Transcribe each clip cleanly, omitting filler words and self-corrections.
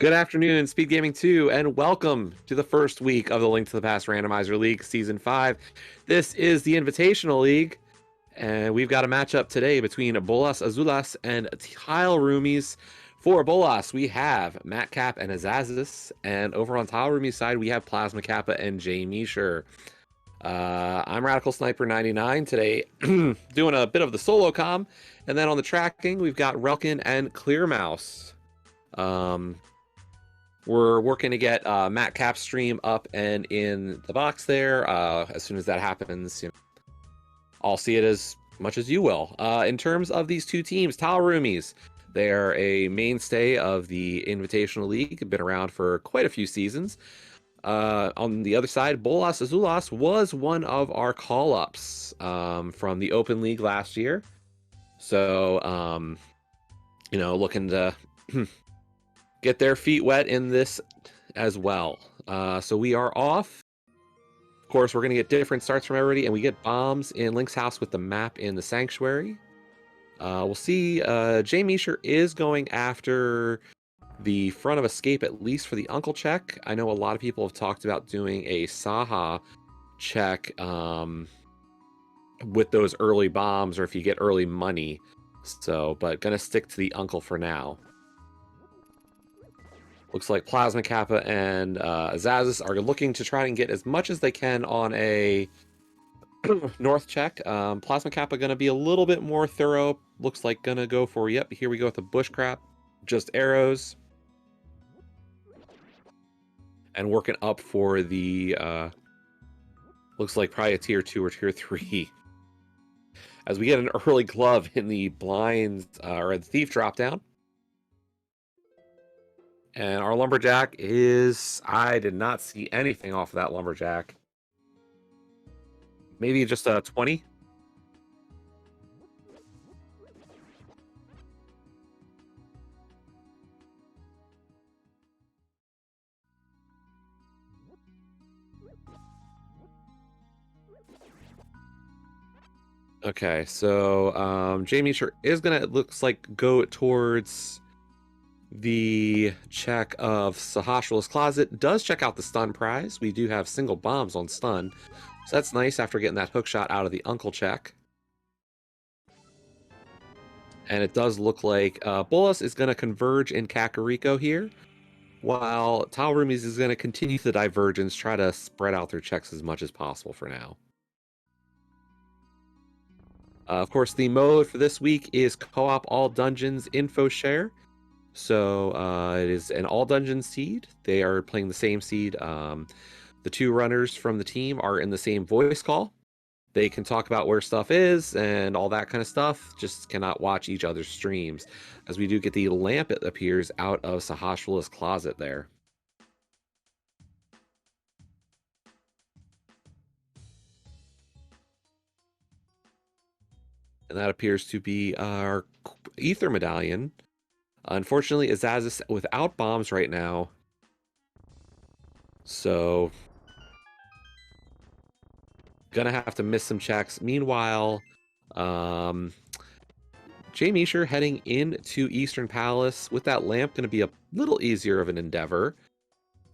Good afternoon, SpeedGaming 2, and welcome to the first week of the Link to the Past Randomizer League Season 5. This is the Invitational League, and we've got a matchup today between Bolas, Azules, and Tile Roomies. For Bolas, we have Matt Cap and Azules, and over on Tile Roomies' side, we have Plasma Kappa and Jay Meisher. I'm Radical Sniper 99 today, doing a bit of the solo comm, and then on the tracking, we've got Relkin and Clear Mouse. We're working to get Matt Cap's stream up and in the box there. As soon as that happens, I'll see it as much as you will. In terms of these two teams, Tile Roomies, they're a mainstay of the Invitational League, been around for quite a few seasons. On the other side, Bolas Azules was one of our call-ups from the Open League last year. So, looking to get their feet wet in this as well. So we are off. Of course, we're going to get different starts from everybody, and we get bombs in Link's house with the map in the sanctuary. We'll see. Jay Meisher is going after the front of escape, at least for the uncle check. I know a lot of people have talked about doing a Saha check with those early bombs, or if you get early money. So, but gonna stick to the uncle for now. Looks like Plasma Kappa and Azules are looking to try and get as much as they can on a north check. Plasma Kappa going to be a little bit more thorough. Looks like going to go for, yep, here we go with the bushcrap. Just arrows. And working up for the, looks like probably a tier 2 or tier 3. As we get an early glove in the blinds, or the thief drop down. And our lumberjack is... I did not see anything off of that lumberjack. Maybe just a 20? Okay, so Jay Meisher is going to, it looks like, go towards the check of Sahashwala's Closet. Does check out the stun prize. We do have single bombs on stun, so that's nice after getting that hook shot out of the uncle check. And it does look like Bolas is going to converge in Kakariko here, while Tile Roomies is going to continue the divergence, try to spread out their checks as much as possible for now. Of course, the mode for this week is co-op all dungeons info share. So it is an all dungeon seed. They are playing the same seed. The two runners from the team are in the same voice call. They can talk about where stuff is and all that kind of stuff, just cannot watch each other's streams. As we do get the lamp that appears out of Sahashwala's Closet there. And that appears to be our Ether Medallion. Unfortunately, Azules without bombs right now. So, gonna have to miss some checks. Meanwhile, Jay Meisher heading into Eastern Palace with that lamp, gonna be a little easier of an endeavor.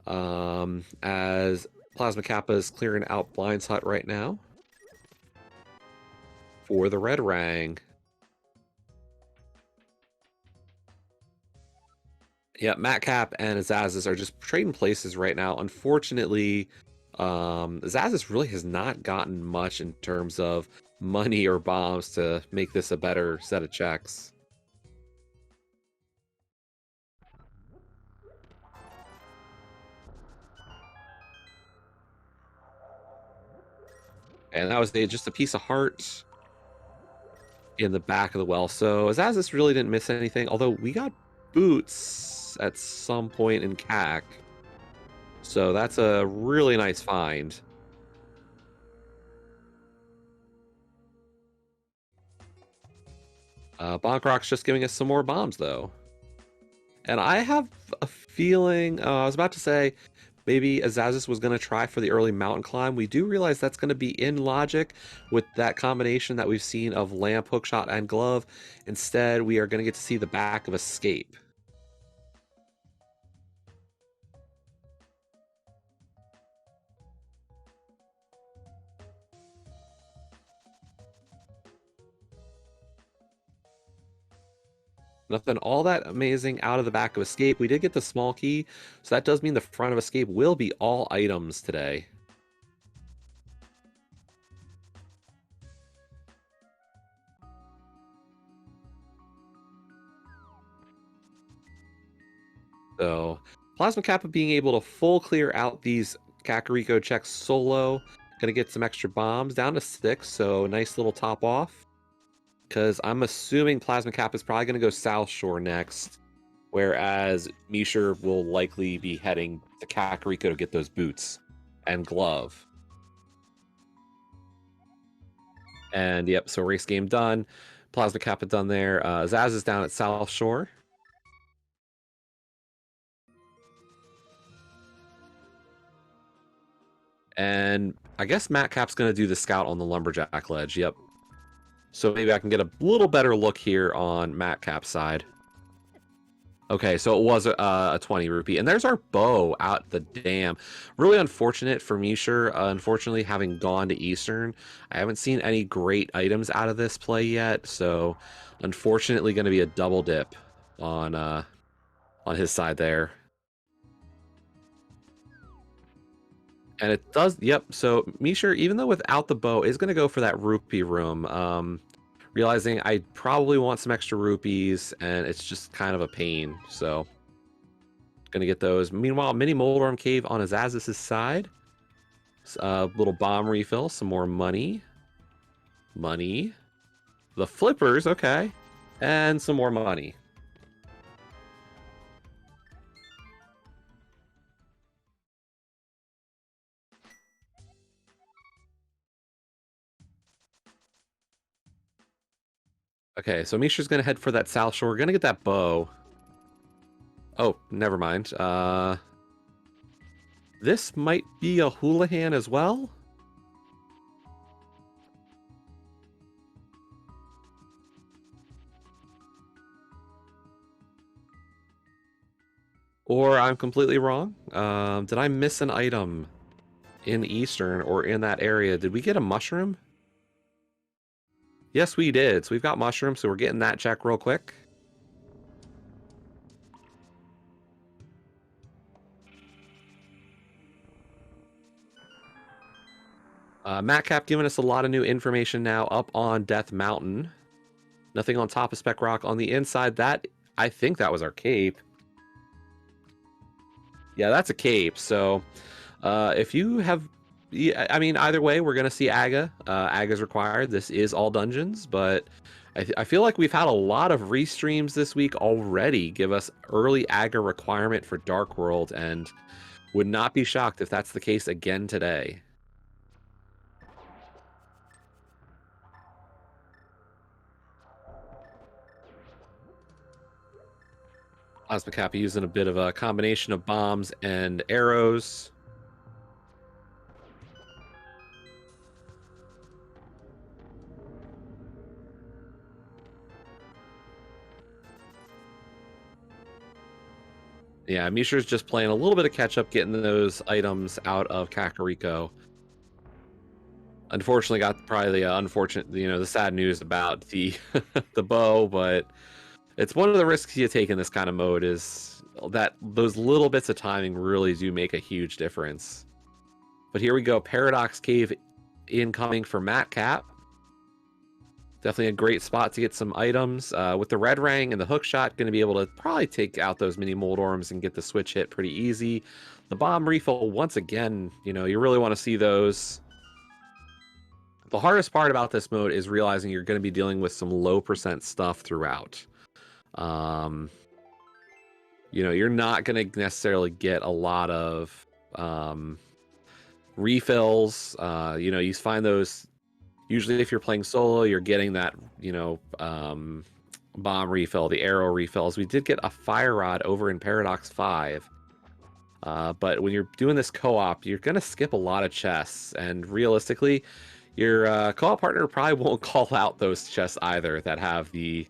As Plasma Kappa is clearing out Blind's Hut right now for the red rang. Yeah, Matt Cap and Azules are just trading places right now. Unfortunately, Azules really has not gotten much in terms of money or bombs to make this a better set of checks. And that was just a piece of heart in the back of the well. So Azules really didn't miss anything, although we got boots at some point in CAC. So that's a really nice find. Bonkrock's just giving us some more bombs, though. And I have a feeling, I was about to say, maybe Azules was going to try for the early mountain climb. We do realize that's going to be in logic with that combination that we've seen of lamp, hookshot, and glove. Instead, we are going to get to see the back of escape. Nothing all that amazing out of the back of Escape. We did get the small key, so that does mean the front of Escape will be all items today. So, Plasma Kappa being able to full clear out these Kakariko checks solo. Gonna get some extra bombs down to 6, so nice little top off. Because I'm assuming Plasma Kappa is probably gonna go South Shore next, whereas Mishra will likely be heading to Kakariko to get those boots and glove. And yep, so race game done. Plasma Kappa done there. Zaz is down at South Shore. And I guess Matt Cap's going to do the scout on the Lumberjack ledge. Yep. So maybe I can get a little better look here on Matt Cap's side. Okay, so it was a 20 rupee. And there's our bow out the dam. Really unfortunate for Mishra. Unfortunately, having gone to Eastern, I haven't seen any great items out of this play yet. So unfortunately going to be a double dip on his side there. And it does, yep. So Mishra, even though without the bow, is going to go for that rupee room. Realizing I probably want some extra rupees, and it's just kind of a pain. So going to get those. Meanwhile, mini Moldorm Cave on Azaz's side. Little bomb refill, some more money. Money. The flippers, okay. And some more money. Okay, so Mishra's gonna head for that South Shore. We're gonna get that bow. Oh, never mind. This might be a Houlihan as well. Or I'm completely wrong. Did I miss an item in Eastern or in that area? Did we get a mushroom? Yes, we did. So we've got mushrooms, so we're getting that check real quick. Matt Cap giving us a lot of new information now up on Death Mountain. Nothing on top of Spec Rock. On the inside, that I think that was our cape. Yeah, that's a cape. So if you have... I mean, either way, we're going to see Aga. Aga's required. This is all dungeons, but I feel like we've had a lot of restreams this week already give us early Aga requirement for Dark World, and would not be shocked if that's the case again today. Plasma Kappa using a bit of a combination of bombs and arrows. Yeah, Mishra's just playing a little bit of catch up, getting those items out of Kakariko. Unfortunately, got probably the unfortunate, the sad news about the the bow, but it's one of the risks you take in this kind of mode is that those little bits of timing really do make a huge difference. But here we go, Paradox Cave incoming for Matt Cap. Definitely a great spot to get some items. With the red rang and the hook shot, going to be able to probably take out those mini Moldorms and get the switch hit pretty easy. The bomb refill, once again, you really want to see those. The hardest part about this mode is realizing you're going to be dealing with some low percent stuff throughout. You're not going to necessarily get a lot of refills. You find those usually if you're playing solo, you're getting that, bomb refill, the arrow refills. We did get a fire rod over in Paradox 5. But when you're doing this co-op, you're going to skip a lot of chests. And realistically, your co-op partner probably won't call out those chests either that have the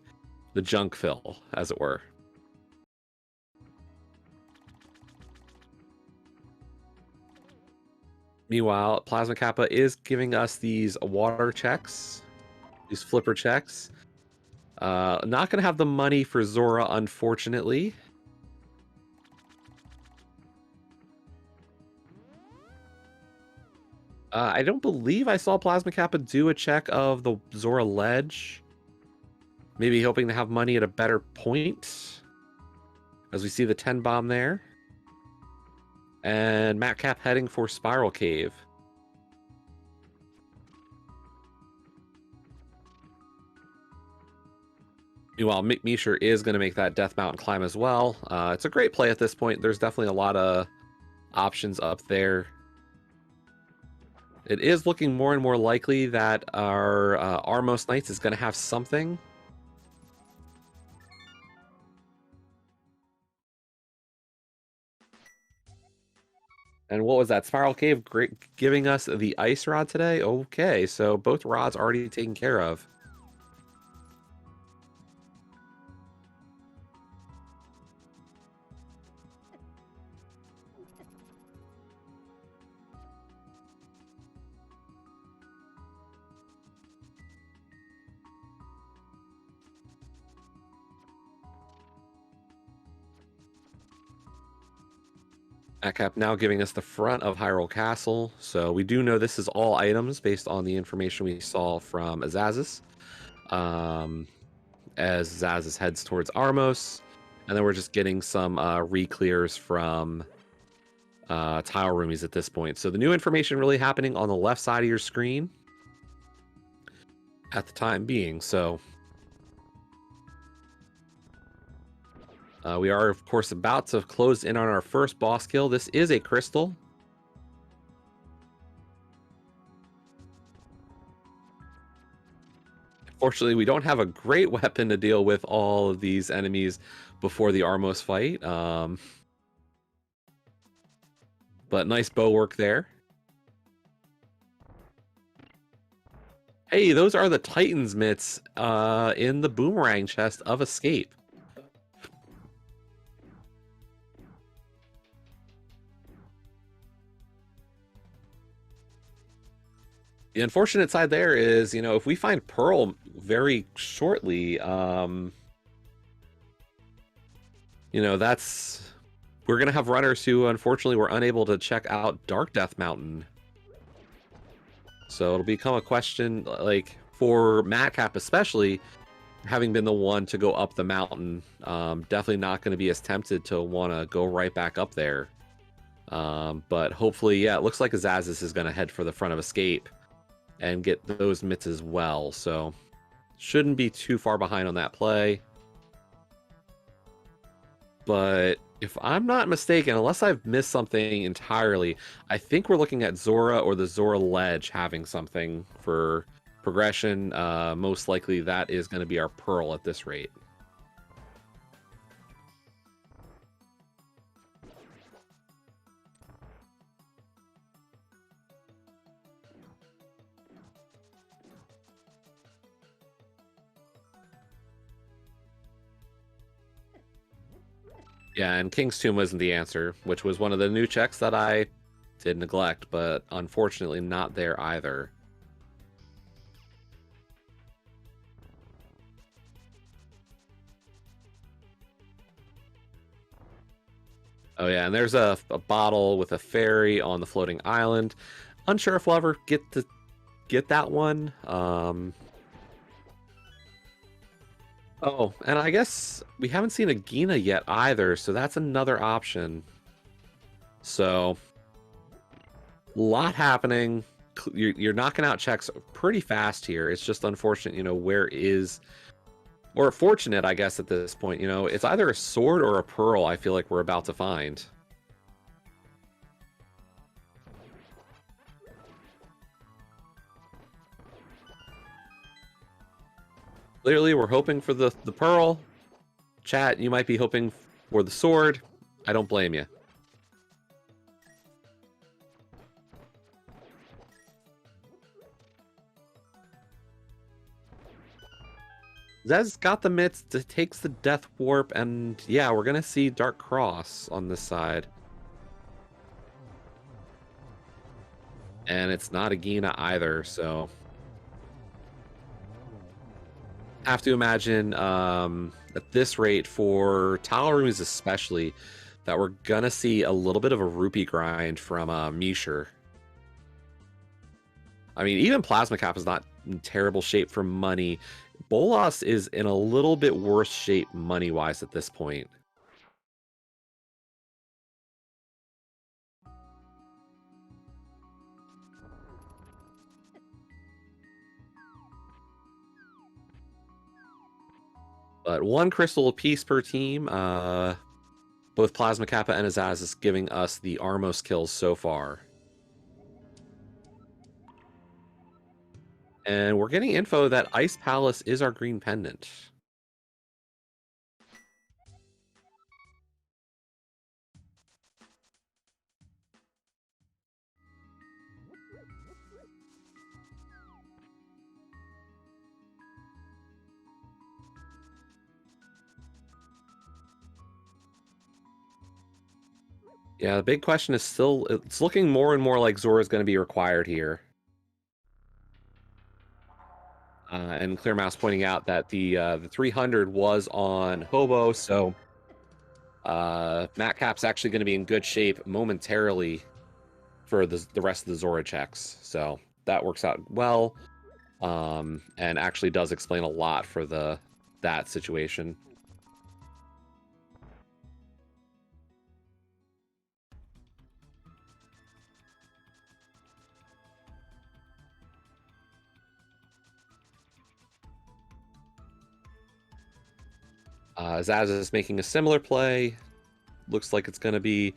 junk fill, as it were. Meanwhile, Plasma Kappa is giving us these water checks, these flipper checks. Not gonna have the money for Zora, unfortunately. I don't believe I saw Plasma Kappa do a check of the Zora ledge. Maybe hoping to have money at a better point. As we see the 10 bomb there. And Matt Cap heading for Spiral Cave. Meanwhile, Mick Meisher is going to make that Death Mountain climb as well. It's a great play at this point. There's definitely a lot of options up there. It is looking more and more likely that our Armos Knights is going to have something. And what was that? Spiral Cave giving us the Ice Rod today? Okay, so both rods already taken care of. Cap now giving us the front of Hyrule Castle. So we do know this is all items based on the information we saw from Azules. As Azules heads towards Armos. And then we're just getting some re-clears from tile roomies at this point. So the new information really happening on the left side of your screen at the time being. So we are, of course, about to close in on our first boss kill. This is a crystal. Fortunately, we don't have a great weapon to deal with all of these enemies before the Armos fight. But nice bow work there. Hey, those are the Titan's mitts in the boomerang chest of Escape. The unfortunate side there is, you know, if we find Pearl very shortly, you know, we're going to have runners who unfortunately were unable to check out Dark Death Mountain. So it'll become a question, like, for Madcap especially, having been the one to go up the mountain, definitely not going to be as tempted to want to go right back up there. But hopefully, yeah, it looks like Azules is going to head for the front of Escape and get those mitts as well. So shouldn't be too far behind on that play. But if I'm not mistaken, unless I've missed something entirely, I think we're looking at Zora or the Zora Ledge having something for progression. Most likely that is going to be our Pearl at this rate. Yeah, and King's Tomb wasn't the answer, which was one of the new checks that I did neglect, but unfortunately not there either. Oh yeah, and there's a bottle with a fairy on the floating island. Unsure if we'll ever get that one. Oh, and I guess we haven't seen a Gina yet either, so that's another option. So, a lot happening. You're knocking out checks pretty fast here. It's just unfortunate, you know, where is... Or fortunate, I guess, at this point. You know, it's either a sword or a pearl I feel like we're about to find. Clearly, we're hoping for the pearl. Chat, you might be hoping for the sword. I don't blame you. Zez got the mitts, takes the Death Warp, and yeah, we're gonna see Dark Cross on this side. And it's not a Gina either, so... have to imagine at this rate for Tile Roomies especially that we're gonna see a little bit of a rupee grind from Mishra. I mean, even Plasma Cap is not in terrible shape for money. Bolas is in a little bit worse shape money-wise at this point. But 1 crystal apiece per team. Both Plasma Kappa and Azaz is giving us the Armos kills so far. And we're getting info that Ice Palace is our green pendant. Yeah, the big question is still, it's looking more and more like Zora's going to be required here. And Clear Mouse pointing out that the 300 was on Hobo, so Matt Cap's actually going to be in good shape momentarily for the rest of the Zora checks. So that works out well, and actually does explain a lot for that situation. Zaz is making a similar play. Looks like it's going to be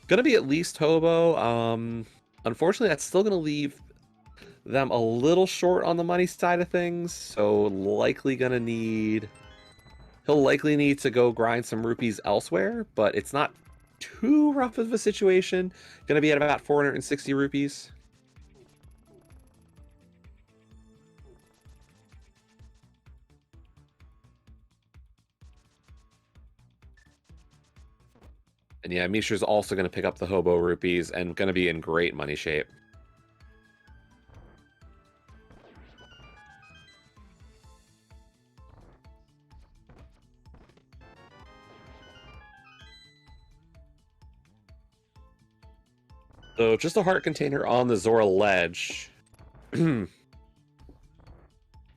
at least Hobo. Unfortunately, that's still going to leave them a little short on the money side of things. So likely going to need... He'll likely need to go grind some rupees elsewhere, but it's not too rough of a situation. Going to be at about 460 rupees. And yeah, Mishra's also going to pick up the Hobo rupees and going to be in great money shape. So just a heart container on the Zora ledge.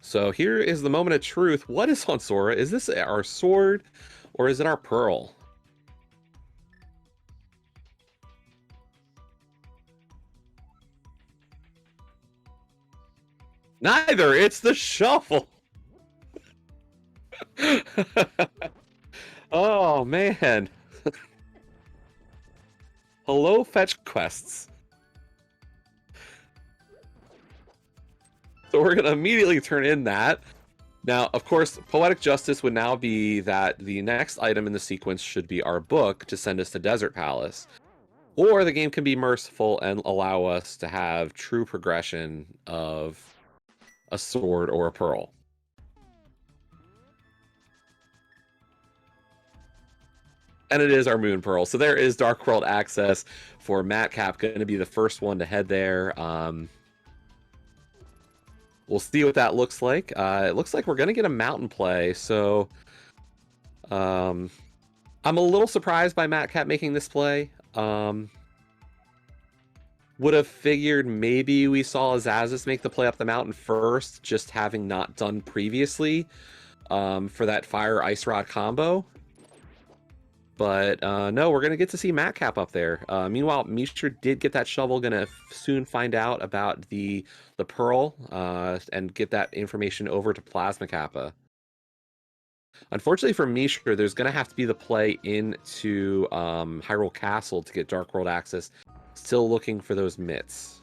So here is the moment of truth. What is on Zora? Is this our sword or is it our pearl? Neither. It's the shuffle. Oh, man. Hello, fetch quests. So we're going to immediately turn in that. Now, of course, poetic justice would now be that the next item in the sequence should be our book to send us to Desert Palace. Or the game can be merciful and allow us to have true progression of a sword or a pearl. And it is our Moon Pearl. So there is Dark World access for Matt Cap, going to be the first one to head there. We'll see what that looks like. It looks like we're going to get a mountain play. So I'm a little surprised by Matt Cap making this play. Would have figured maybe we saw Azazis make the play up the mountain first, just having not done previously for that Fire Ice Rod combo. But no, we're going to get to see Matt Cap up there. Meanwhile, Mishra did get that shovel. Going to soon find out about the Pearl and get that information over to Plasma Kappa. Unfortunately for Mishra, there's going to have to be the play into Hyrule Castle to get Dark World access. Still looking for those mitts.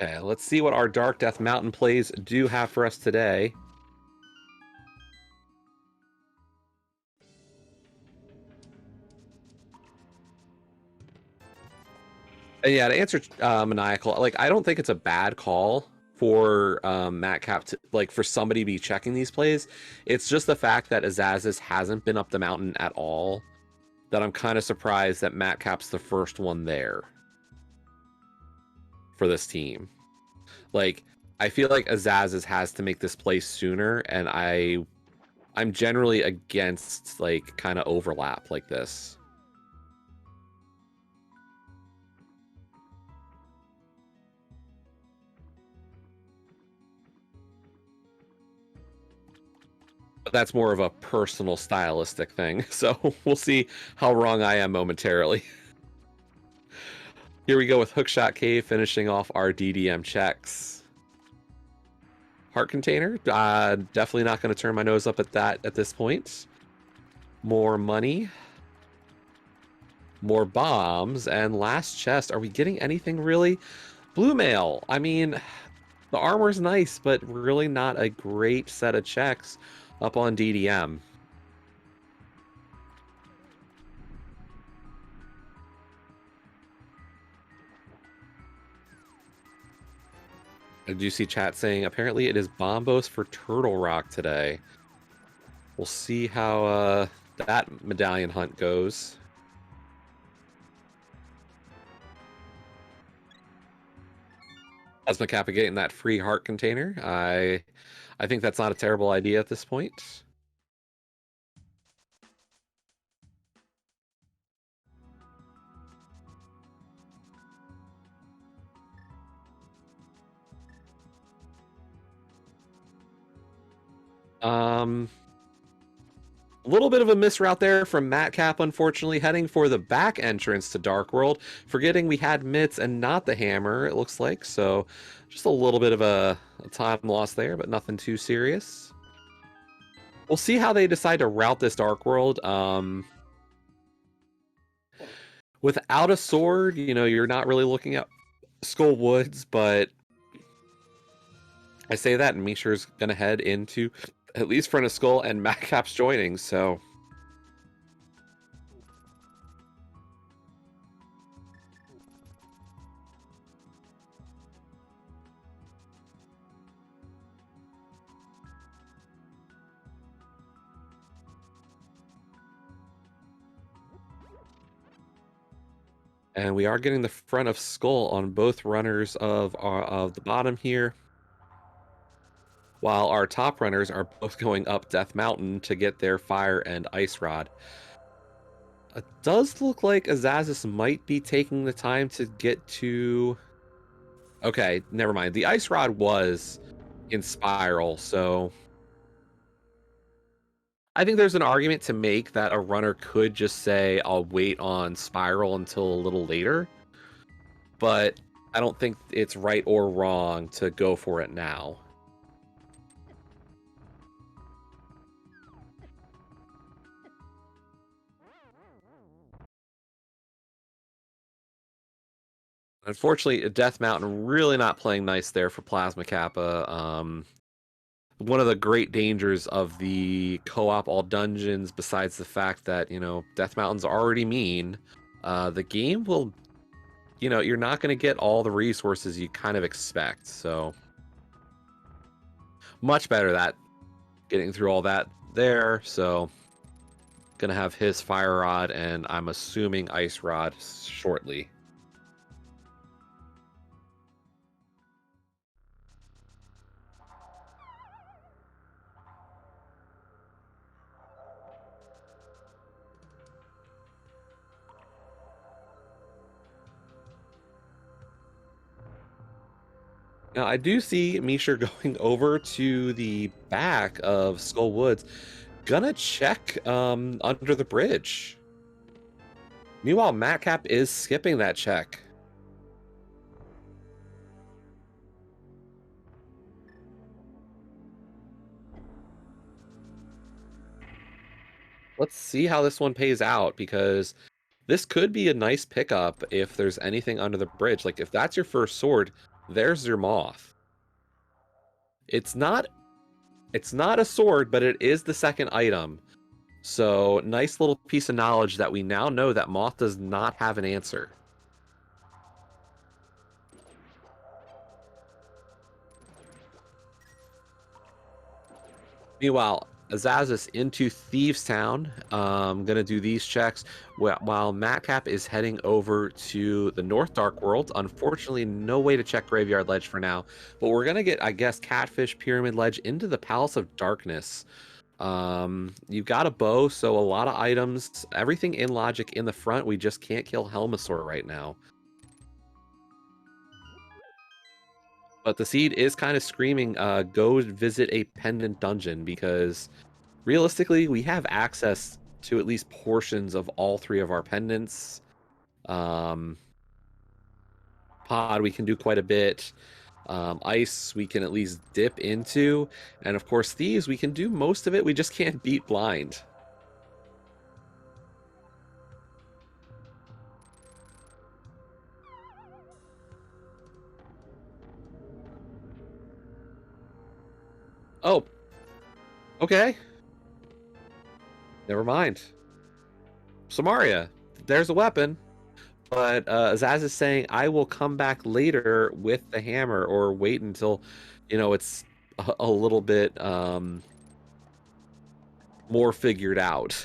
Okay, let's see what our Dark Death Mountain plays do have for us today. And yeah, to answer Maniacal, like, I don't think it's a bad call for Matt Cap to, like, for somebody to be checking these plays. It's just the fact that Azazis hasn't been up the mountain at all that I'm kind of surprised that Matt Cap's the first one there for this team. Like, I feel like Azules has to make this play sooner, and I'm generally against like kind of overlap like this. But that's more of a personal stylistic thing. So we'll see how wrong I am momentarily. Here we go with Hookshot Cave, finishing off our DDM checks. Heart container, definitely not going to turn my nose up at that at this point. More money. More bombs. And last chest, are we getting anything really? Blue mail. I mean, the armor's nice, but really not a great set of checks up on DDM. I do see chat saying apparently it is Bombos for Turtle Rock today. We'll see how that medallion hunt goes. Plasma Kappa getting that free heart container. I think that's not a terrible idea at this point. A little bit of a miss route there from Matcap, unfortunately, heading for the back entrance to Dark World, forgetting we had mitts and not the hammer, it looks like. So just a little bit of a time loss there, but nothing too serious. We'll see how they decide to route this Dark World. Without a sword, you know, you're not really looking at Skull Woods, but I say that, and Misha's going to head into at least front of Skull, and Matcap's joining, so... And we are getting the front of Skull on both runners of the bottom here, while our top runners are both going up Death Mountain to get their Fire and Ice Rod. It does look like Azules might be taking the time to get to... Okay, never mind. The Ice Rod was in Spiral, so... I think there's an argument to make that a runner could just say, I'll wait on Spiral until a little later. But I don't think it's right or wrong to go for it now. Unfortunately, Death Mountain really not playing nice there for Plasma Kappa. One of the great dangers of the co-op all dungeons, besides the fact that, you know, Death Mountain's already mean, the game will, you know, you're not going to get all the resources you kind of expect. So much better that getting through all that there. So gonna have his Fire Rod and I'm assuming Ice Rod shortly. Now, I do see Misha going over to the back of Skull Woods. Gonna check under the bridge. Meanwhile, Matcap is skipping that check. Let's see how this one pays out, because this could be a nice pickup if there's anything under the bridge. Like, if that's your first sword, there's your moth. It's not a sword, but it is the second item. So, nice little piece of knowledge that we now know that moth does not have an answer. Meanwhile, Azules into Thieves Town. Gonna do these checks while Matcap is heading over to the North Dark World. Unfortunately, no way to check Graveyard Ledge for now, but we're gonna get, I guess, Catfish Pyramid Ledge into the Palace of Darkness. You've got a bow, so a lot of items, everything in logic in the front. We just can't kill Helmasaur right now. But the seed is kind of screaming, go visit a pendant dungeon, because realistically, we have access to at least portions of all three of our pendants. Pod, we can do quite a bit. Ice, we can at least dip into. And of course, Thieves, we can do most of it. We just can't beat blind. Oh, okay. Never mind. Samaria, there's a weapon. But Azaz is saying, I will come back later with the hammer, or wait until, it's a little bit more figured out.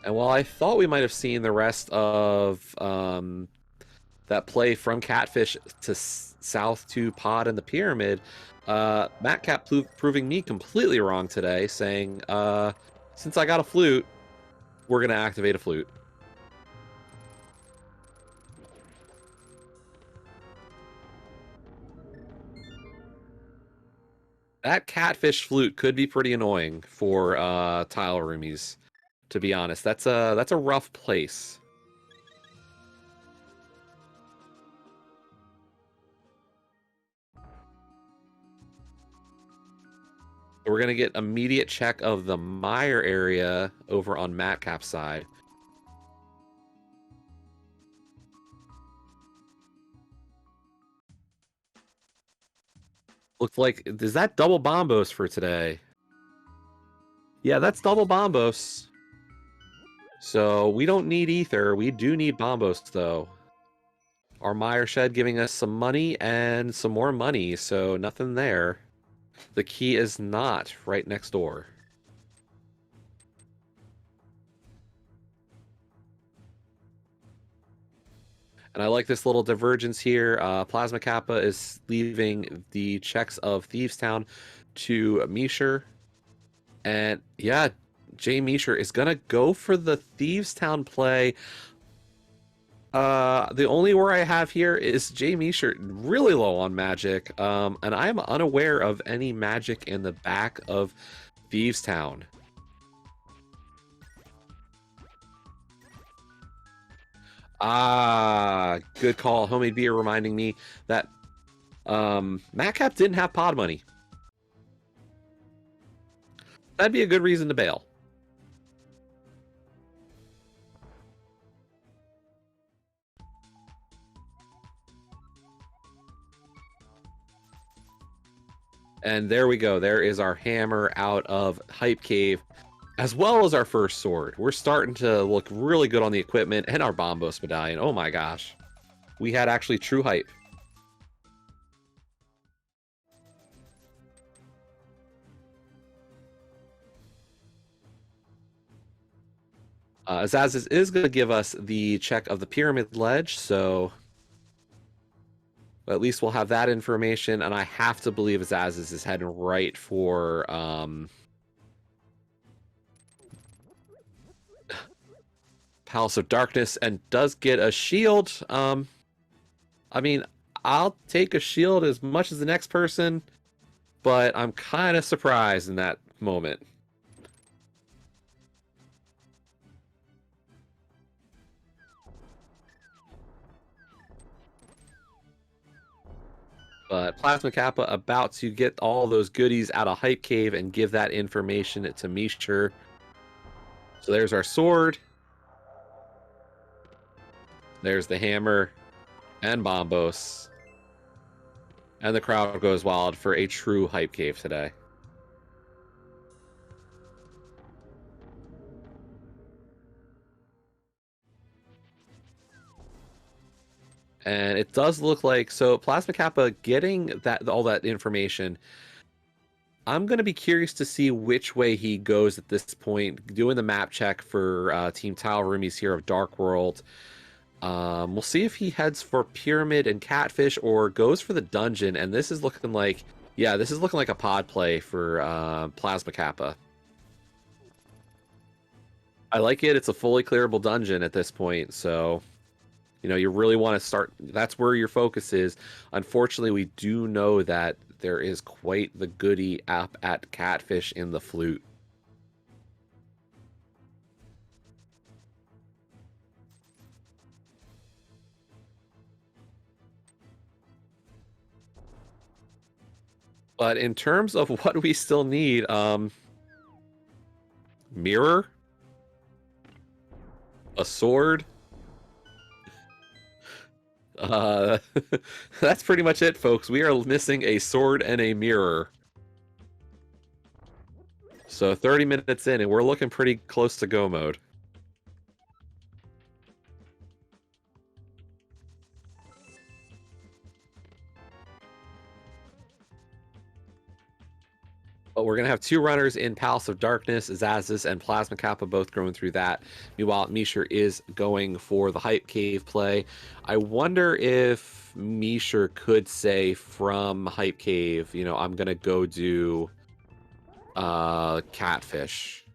And while I thought we might have seen the rest of that play from Catfish to south to Pod and the Pyramid, Matcap proving me completely wrong today, saying, since I got a flute, we're going to activate a flute. That Catfish flute could be pretty annoying for tile roomies, to be honest. That's a rough place. We're going to get immediate check of the Mire area over on Matcap's side. Looks like, is that double Bombos for today? Yeah, that's double Bombos. So we don't need Ether. We do need Bombos, though. Our Mire Shed giving us some money and some more money, so nothing there. The key is not right next door. And I like this little divergence here. Plasma Kappa is leaving the checks of Thieves Town to Mishur. And yeah, Jay Mishur is going to go for the Thieves Town play. The only worry I have here is Jay Mishur really low on magic. And I'm unaware of any magic in the back of Thieves Town. Ah, good call. Homemade beer reminding me that Matcap didn't have pod money. That'd be a good reason to bail. And there we go. There is our hammer out of Hype Cave, as well as our first sword. We're starting to look really good on the equipment and our Bombos medallion. Oh my gosh. We had actually true hype. Azaz is going to give us the check of the Pyramid Ledge, so at least we'll have that information. And I have to believe Azaz is heading right for Palace of Darkness, and does get a shield. I mean, I'll take a shield as much as the next person, but I'm kind of surprised in that moment. But Plasma Kappa about to get all those goodies out of Hype Cave and give that information to Mishur. So there's our sword. There's the hammer and Bombos. And the crowd goes wild for a true Hype Cave today. And it does look like, so Plasma Kappa getting all that information. I'm going to be curious to see which way he goes at this point. Doing the map check for Team Tile Roomies here of Dark World. We'll see if he heads for Pyramid and Catfish or goes for the dungeon. And this is looking like, yeah, this is looking like a pod play for Plasma Kappa. I like it. It's a fully clearable dungeon at this point, so you really want to start. That's where your focus is. Unfortunately, we do know that there is quite the goodie up at Catfish in the Flute. But in terms of what we still need, mirror, a sword. That's pretty much it, folks. We are missing a sword and a mirror. So 30 minutes in, and we're looking pretty close to go mode. But we're going to have two runners in Palace of Darkness, Azules and Plasma Kappa both going through that. Meanwhile, Mishra is going for the Hype Cave play. I wonder if Mishra could say from Hype Cave, I'm going to go do Catfish.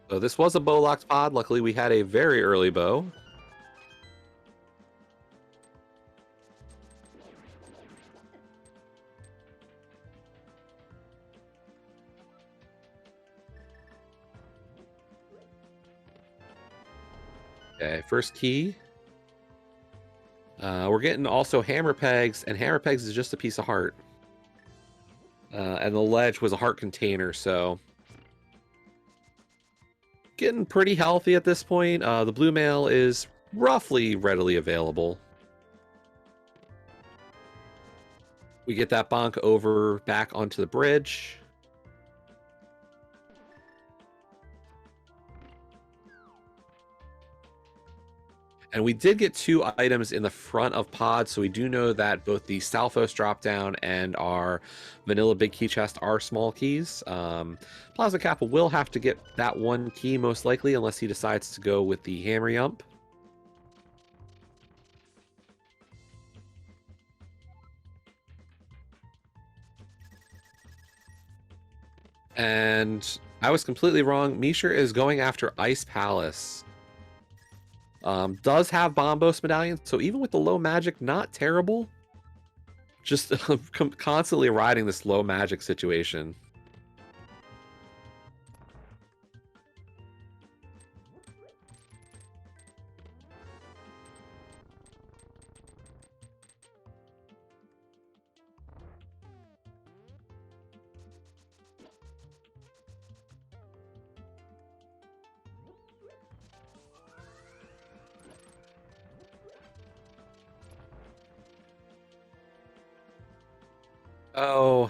So this was a bow locked pod. Luckily, we had a very early bow. Okay, first key. We're getting also hammer pegs, and hammer pegs is just a piece of heart. And the ledge was a heart container, so getting pretty healthy at this point. The blue mail is roughly readily available. We get that bonk over back onto the bridge. And we did get two items in the front of pod, so we do know that both the Stalfos dropdown and our vanilla big key chest are small keys. Plasma Kappa will have to get that one key most likely, unless he decides to go with the hammer yump. And I was completely wrong. Mishra is going after Ice Palace. Does have Bombos medallion, so even with the low magic, not terrible. Just constantly riding this low magic situation. Oh,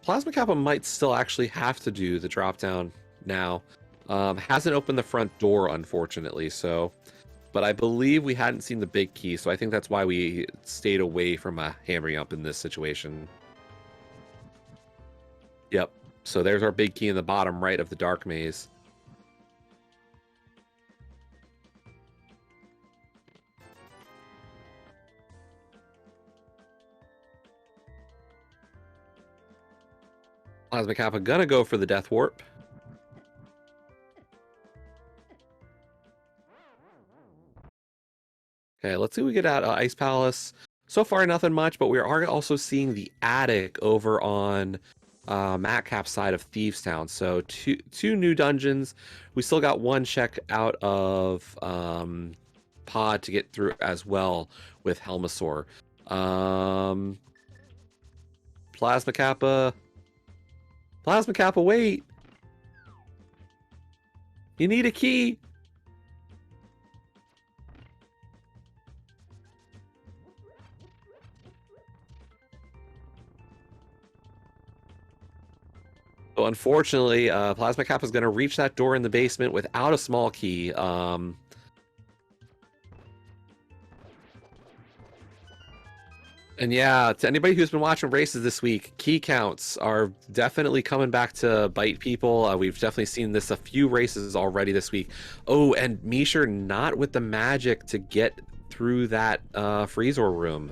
Plasma Kappa might still actually have to do the drop down now. Hasn't opened the front door, unfortunately, so. But I believe we hadn't seen the big key, so I think that's why we stayed away from a hammer up in this situation. Yep. So there's our big key in the bottom right of the dark maze. Plasma Kappa gonna go for the Death Warp. Okay, let's see what we get out of Ice Palace. So far, nothing much, but we are also seeing the attic over on Matcap's side of Thieves Town. So two new dungeons. We still got one check out of Pod to get through as well with Helmasaur. Plasma Kappa. Plasma Kappa, wait! You need a key. So unfortunately, Plasma Cap is going to reach that door in the basement without a small key. And yeah, to anybody who's been watching races this week, key counts are definitely coming back to bite people. We've definitely seen this a few races already this week. Oh, and Misher not with the magic to get through that freezer room.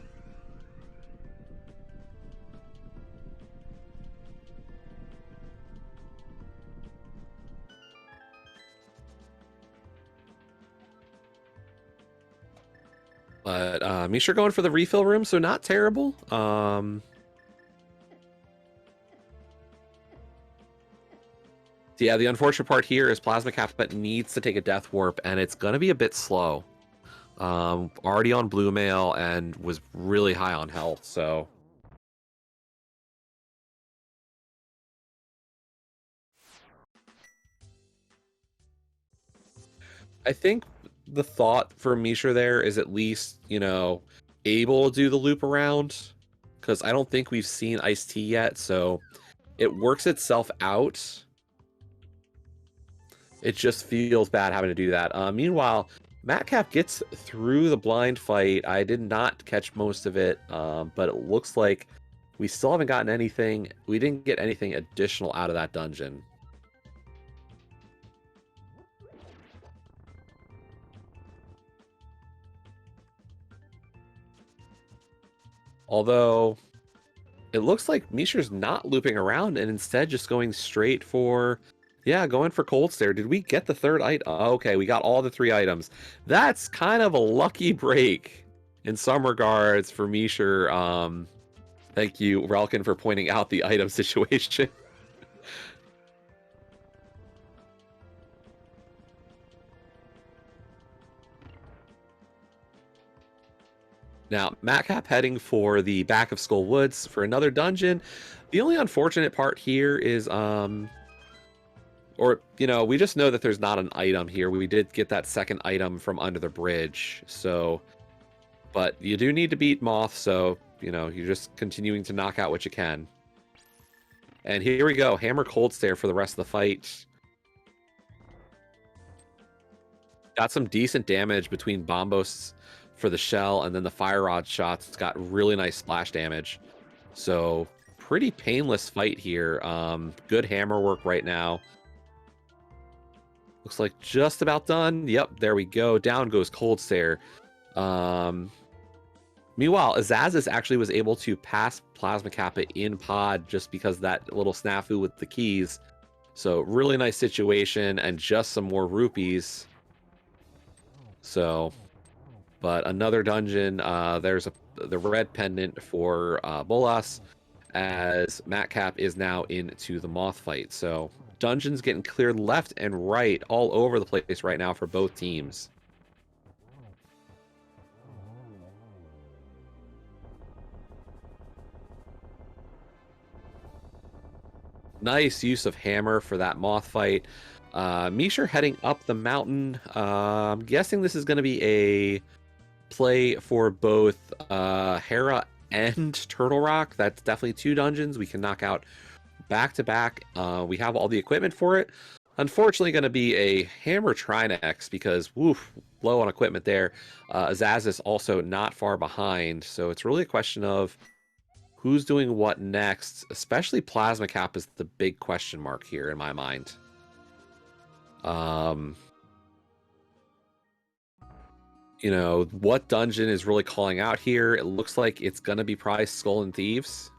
But Misher going for the refill room, so not terrible. Yeah, the unfortunate part here is Plasma Cap needs to take a Death Warp, and it's going to be a bit slow. Already on Blue Mail and was really high on health, so... I think the thought for Misha there is at least, you know, able to do the loop around, because I don't think we've seen Ice-T yet, so it works itself out. It just feels bad having to do that. Meanwhile, Matcap gets through the blind fight. I did not catch most of it, but it looks like we still haven't gotten anything. We didn't get anything additional out of that dungeon. Although, it looks like Misha's not looping around and instead just going straight for... Yeah, going for Cold Stare. Did we get the third item? Okay, we got all the 3 items. That's kind of a lucky break in some regards for Misha. Thank you, Relkin, for pointing out the item situation. Now, Matcap heading for the back of Skull Woods for another dungeon. The only unfortunate part here is, or, you know, we just know that there's not an item here. We did get that second item from under the bridge, so... But you do need to beat Moth, so, you know, you're just continuing to knock out what you can. And here we go. Hammer Cold Stare for the rest of the fight. Got some decent damage between Bombos for the shell, and then the Fire Rod shots. It's got really nice splash damage. So, pretty painless fight here. Good hammer work right now. Looks like just about done. Yep, there we go. Down goes Cold Stare. Meanwhile, Azules actually was able to pass Plasma Kappa in pod just because that little snafu with the keys. So really nice situation and just some more rupees. So, but another dungeon. There's the red pendant for Bolas, as Matcap is now into the Moth fight. So dungeons getting cleared left and right all over the place right now for both teams. Nice use of hammer for that Moth fight. Misher heading up the mountain. I'm guessing this is going to be a play for both Hera and Turtle Rock. That's definitely 2 dungeons we can knock out back to back. We have all the equipment for it. Unfortunately, going to be a Hammer Trinex because, woof, low on equipment there. Azaz is also not far behind, so it's really a question of who's doing what next. Especially Plasma Cap is the big question mark here in my mind. You know, what dungeon is really calling out here? It looks like it's going to be probably Skull and Thieves.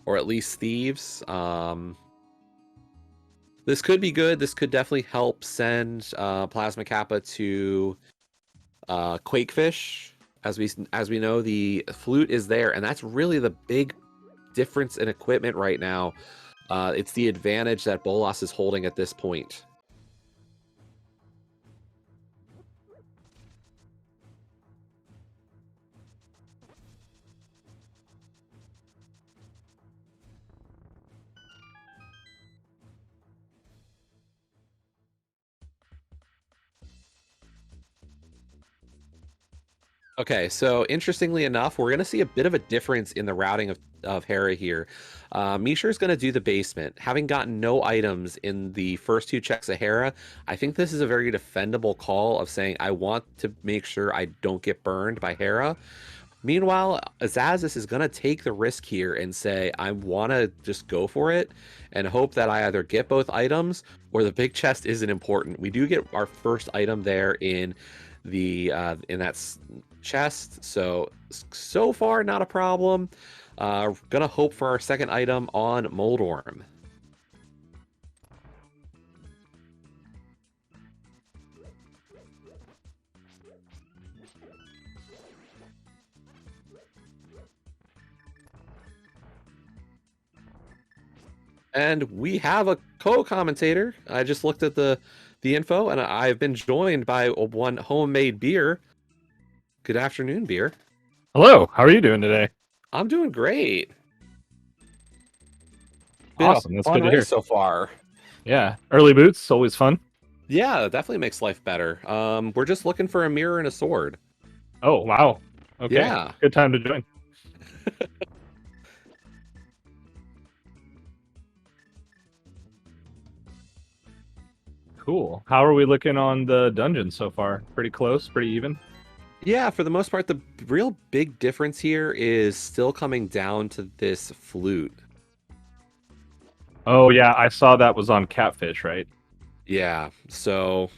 Or at least Thieves. This could be good. This could definitely help send Plasma Kappa to Quakefish. As we know, the flute is there, and that's really the big difference in equipment right now. It's the advantage that Bolas is holding at this point. Okay, so interestingly enough, we're going to see a bit of a difference in the routing of Hera here. Mishra is going to do the basement. Having gotten no items in the first two checks of Hera, I think this is a very defendable call of saying, I want to make sure I don't get burned by Hera. Meanwhile, Azazis is going to take the risk here and say, I want to just go for it and hope that I either get both items or the big chest isn't important. We do get our first item there in the in that chest, so far not a problem. Gonna hope for our second item on Moldorm. And we have a co-commentator. I just looked at the info, and I've been joined by one homemade beer. Good afternoon, beer. Hello, how are you doing today? I'm doing great. Been a Awesome, that's fun good to hear. race so far. Yeah, early boots, always fun. Yeah, definitely makes life better. We're just looking for a mirror and a sword. Oh, wow. Okay, Yeah. good time to join. Cool. How are we looking on the dungeon so far? Pretty close, pretty even? Yeah, for the most part, the real big difference here is still coming down to this flute. Oh, yeah, I saw that was on Catfish, right? Yeah, so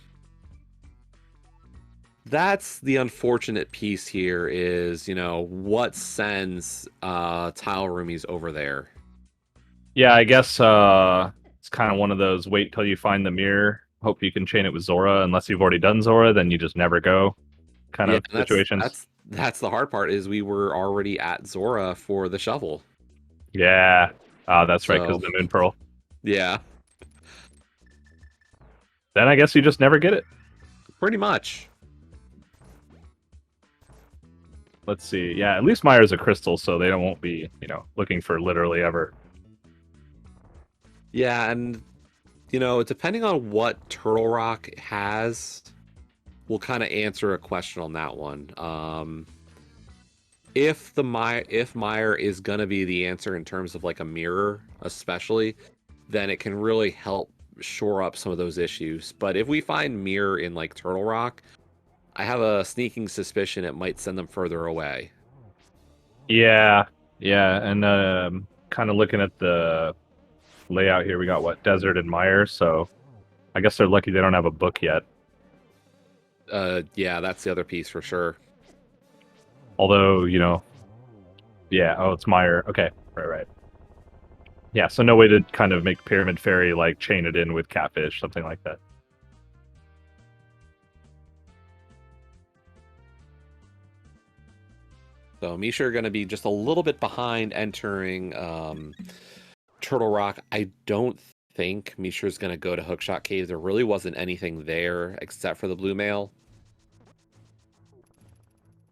that's the unfortunate piece here is, what sends Tile Roomies over there. Yeah, I guess it's kind of one of those wait till you find the mirror, hope you can chain it with Zora. Unless you've already done Zora, then you just never go kind Yeah, of and situations. that's the hard part is we were already at Zora for the shovel. Yeah, that's right, because So, the Moon Pearl. yeah, Then I guess you just never get it. pretty much. Let's see. Yeah, at least Myra's a crystal, so they won't be, looking for literally ever. Yeah, and depending on what Turtle Rock has, will kind of answer a question on that one. If Meyer is gonna be the answer in terms of like a mirror, especially, then it can really help shore up some of those issues. But if we find mirror in like Turtle Rock, I have a sneaking suspicion it might send them further away. Yeah, yeah, and kind of looking at the layout here, we got what Desert and Mire, so I guess they're lucky they don't have a book yet. Yeah, that's the other piece for sure. Although, yeah, oh, it's Mire. Okay, right. Yeah, so no way to kind of make Pyramid Fairy like chain it in with Catfish, something like that. So Misha are going to be just a little bit behind entering Turtle Rock. I don't think Misha's going to go to Hookshot Cave. There really wasn't anything there except for the blue mail.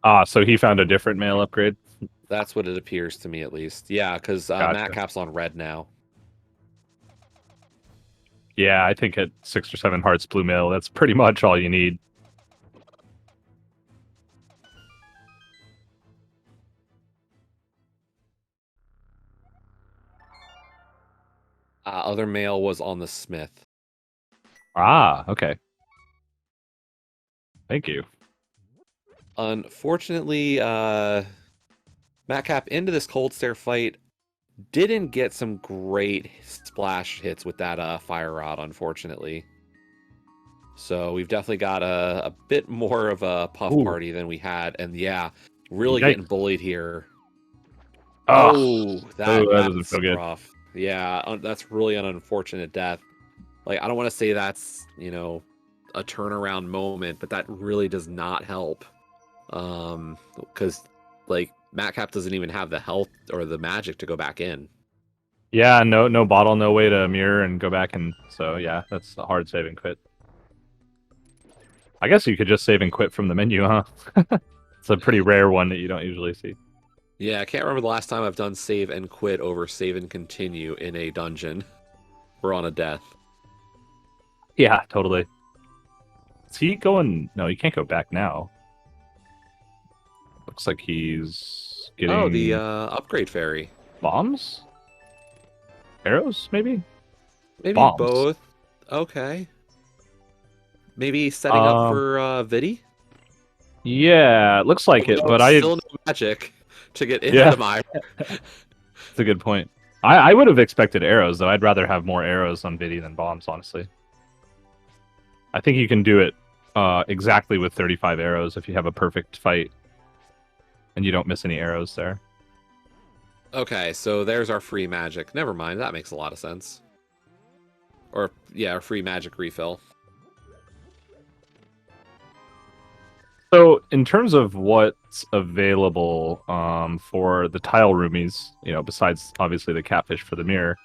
Ah, so he found a different mail upgrade? That's what it appears to me, at least. Yeah, because Gotcha. Matt Cap's on red now. Yeah, I think at 6 or 7 hearts blue mail, that's pretty much all you need. Other mail was on the Smith. Ah, okay. Thank you. Unfortunately, Matt Cap into this cold stare fight didn't get some great splash hits with that fire rod, unfortunately. So we've definitely got a bit more of a puff party than we had. And yeah, really Yikes. getting bullied here. Oh, that doesn't that's feel good. rough. Yeah, that's really an unfortunate death. Like, I don't want to say that's, a turnaround moment, but that really does not help. Because, like, Matt Cap doesn't even have the health or the magic to go back in. Yeah, no bottle, no way to mirror and go back, and so yeah, that's a hard save and quit. I guess you could just save and quit from the menu, huh? It's a pretty rare one that you don't usually see. Yeah, I can't remember the last time I've done save and quit over save and continue in a dungeon. We're on a death. Yeah, totally. Is he going? No, he can't go back now. Looks like he's getting Oh, the upgrade fairy. bombs? Arrows, maybe? Maybe Bombs. both. Okay. Maybe setting up for Vidi? Yeah, it looks like it, Although but still no magic to get into Yeah. the mire. That's a good point. I would have expected arrows, though. I'd rather have more arrows on Vidi than bombs, honestly. I think you can do it exactly with 35 arrows if you have a perfect fight and you don't miss any arrows there. Okay, so there's our free magic. Never mind, that makes a lot of sense. Or, yeah, our free magic refill. So, in terms of what's available for the tile roomies, besides obviously the catfish for the mirror,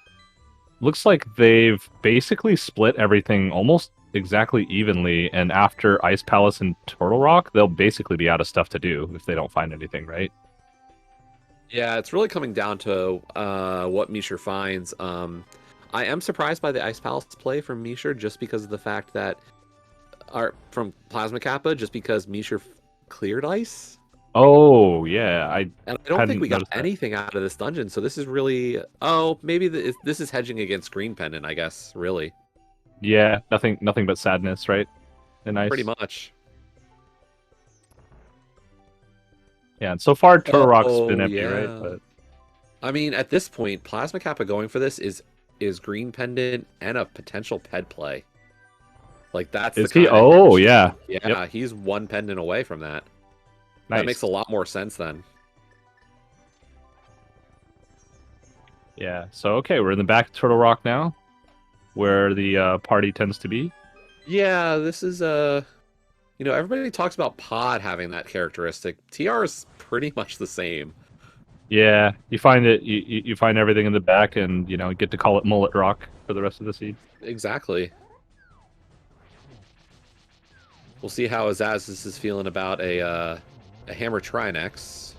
looks like they've basically split everything almost exactly evenly, and after Ice Palace and Turtle Rock, they'll basically be out of stuff to do if they don't find anything, right? Yeah, it's really coming down to what Mishra finds. I am surprised by the Ice Palace play from Mishra just because of the fact that, from Plasma Kappa, just because Mishra cleared ice. Oh, yeah, And I don't think hadn't we got noticed that. anything out of this dungeon, so this is really... Oh, maybe this is hedging against Green Pendant, I guess, really. Yeah, nothing but sadness, right? And Ice. Pretty much. Yeah, and so far Turtle Rock's been Oh, empty, right? yeah. But I mean, at this point, Plasma Kappa going for this is Green Pendant and a potential ped play. Like, that's is the he? kind of... Oh, yeah. Yeah, Yep. he's one pendant away from that. Nice. That makes a lot more sense then. Yeah. So okay, we're in the back of Turtle Rock now, where the party tends to be. Yeah, this is everybody talks about Pod having that characteristic. TR is pretty much the same. Yeah, you find it. You find everything in the back, and get to call it Mullet Rock for the rest of the seed. Exactly. We'll see how Azules is feeling about a Hammer Trinex.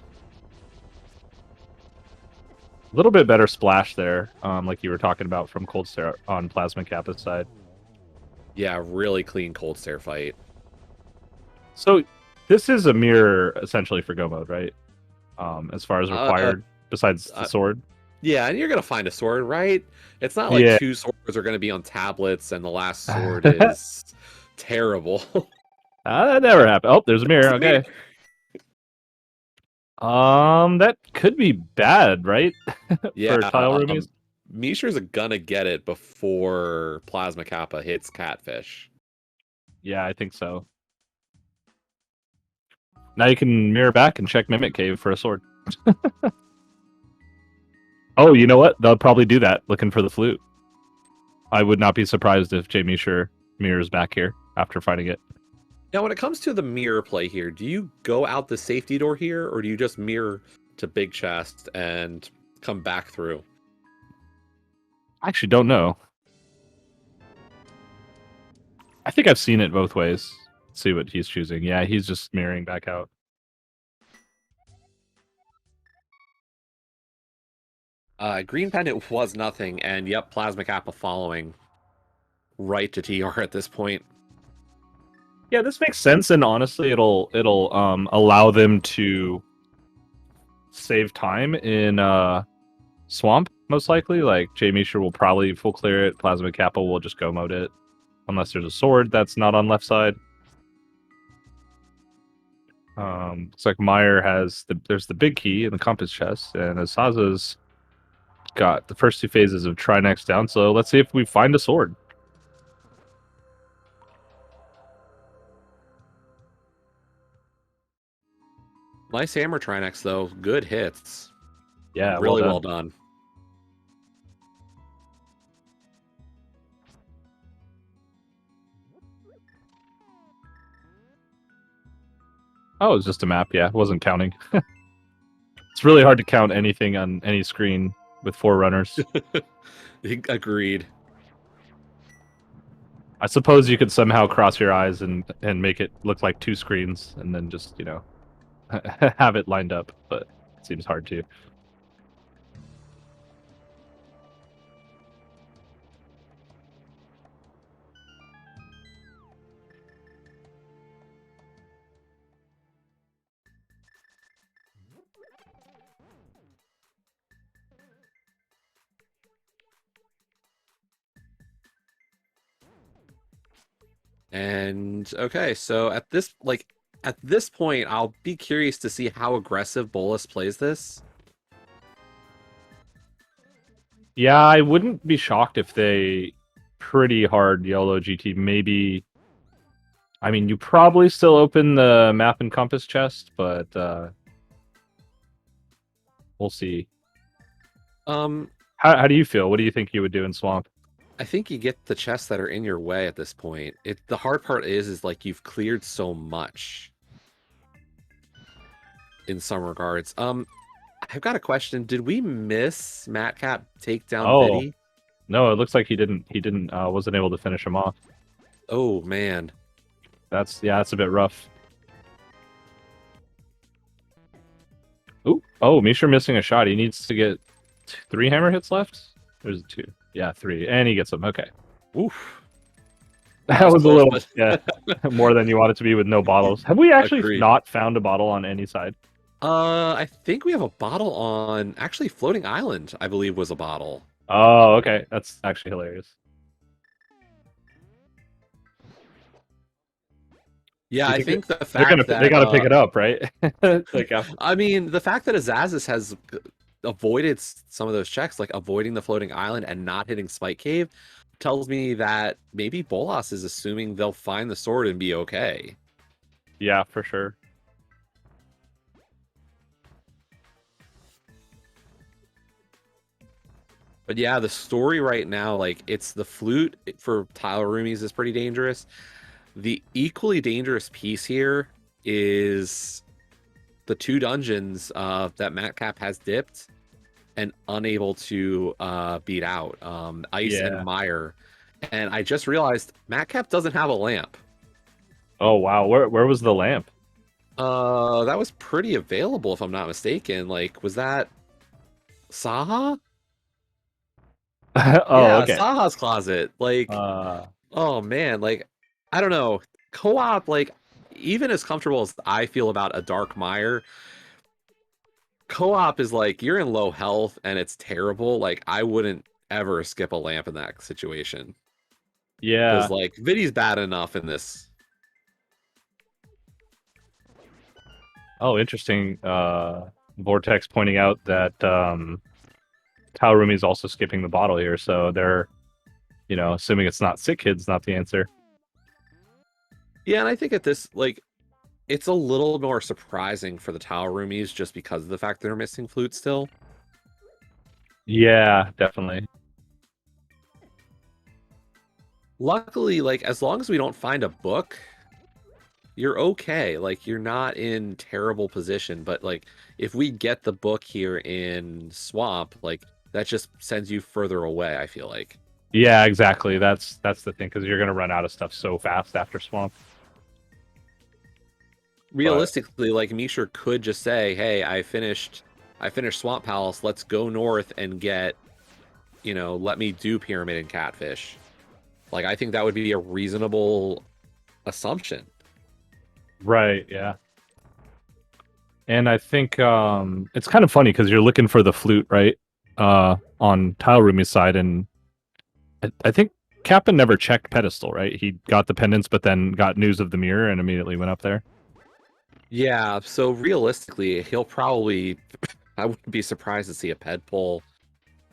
A little bit better splash there, like you were talking about from Cold Stare on Plasma Kappa's side. Yeah, really clean Cold Stare fight. So this is a mirror essentially for Go mode, right? As far as required, besides the sword. Yeah, and you're gonna find a sword, right? It's not like two swords are gonna be on tablets, and the last sword is terrible. That never happened. Oh, there's a mirror. Okay. That could be bad, right? Yeah, For tile roomies. Mishra's gonna get it before Plasma Kappa hits Catfish. Yeah, I think so. Now you can mirror back and check Mimic Cave for a sword. Oh, you know what? They'll probably do that, looking for the flute. I would not be surprised if J. Mishra mirrors back here after finding it. Now, when it comes to the mirror play here, do you go out the safety door here, or do you just mirror to Big Chest and come back through? I actually don't know. I think I've seen it both ways. Let's see what he's choosing. Yeah, he's just mirroring back out. Green Pendant was nothing, and yep, Plasma Kappa following right to TR at this point. Yeah, this makes sense, and honestly, it'll allow them to save time in Swamp, most likely. Like, J. Mishra will probably full clear it. Plasma Kappa will just go mode it. Unless there's a sword that's not on left side. Looks like Meyer has there's the big key in the compass chest, and Asaza's got the first two phases of Trinex down, so let's see if we find a sword. Nice hammer Trinex, though. Good hits. Yeah, really well well done. Oh, it was just a map. Yeah, wasn't counting. It's really hard to count anything on any screen with 4 runners. Agreed. I suppose you could somehow cross your eyes and make it look like 2 screens, and then just have it lined up, but it seems hard to. And okay, so at this point, I'll be curious to see how aggressive Bolas plays this. Yeah, I wouldn't be shocked if they pretty hard YOLO GT. Maybe, I mean, you probably still open the map and compass chest, but we'll see. Um, How do you feel? What do you think you would do in Swamp? I think you get the chests that are in your way at this point. The hard part is like you've cleared so much in some regards. I've got a question. Did we miss Matcap take down Oh, Vidi? no, it looks like he didn't. He didn't. Wasn't able to finish him off. Oh man. That's a bit rough. Ooh, oh, Mishra missing a shot. He needs to get 3 hammer hits left. There's 2. Yeah, 3, and he gets them. Okay, Oof. That that was was a close, little but yeah more than you want it to be with no bottles. Have we actually agreed. not found a bottle on any side? I think we have a bottle on actually Floating Island, I believe was a bottle. Oh, okay, that's actually hilarious. Yeah, You I think think the they're gonna fact they that gotta pick it up, right? Like I mean, the fact that Azules has avoided some of those checks, like avoiding the Floating Island and not hitting Spike Cave, tells me that maybe Bolas is assuming they'll find the sword and be okay. yeah, for sure. But yeah, the story right now, like it's the flute for Tile Roomies is pretty dangerous. The equally dangerous piece here is the 2 dungeons that Matcap has dipped and unable to beat out, Ice and Yeah. Mire. And I just realized Matcap doesn't have a lamp. Oh wow, where was the lamp? That was pretty available if I'm not mistaken. Like, was that Saha? Oh, Yeah, okay. Saha's closet. Like, Uh, oh man, like I don't know. Co-op, like even as comfortable as I feel about a Dark Mire, co-op is like you're in low health and it's terrible. Like I wouldn't ever skip a lamp in that situation. Because yeah. like Vidi's bad enough in this. Oh, interesting. Vortex pointing out that Taurumi is also skipping the bottle here, so they're, assuming it's not sick kids, not the answer. Yeah, and I think at this like it's a little more surprising for the Tower Roomies just because of the fact they're missing flute still. Yeah, definitely. Luckily, like as long as we don't find a book, you're okay. Like you're not in terrible position. But like if we get the book here in Swamp, like that just sends you further away, I feel like. Yeah, exactly. That's the thing, because you're gonna run out of stuff so fast after Swamp. But Realistically, like Mishra could just say, "Hey, I finished Swamp Palace. Let's go north and get, let me do Pyramid and Catfish." Like I think that would be a reasonable assumption. right, yeah. And I think it's kind of funny because you're looking for the flute, right? On Tile Rumi's side, and I think Kappa never checked pedestal, right? He got the pendants, but then got news of the mirror and immediately went up there. Yeah, so realistically, he'll probably I wouldn't be surprised to see a ped pull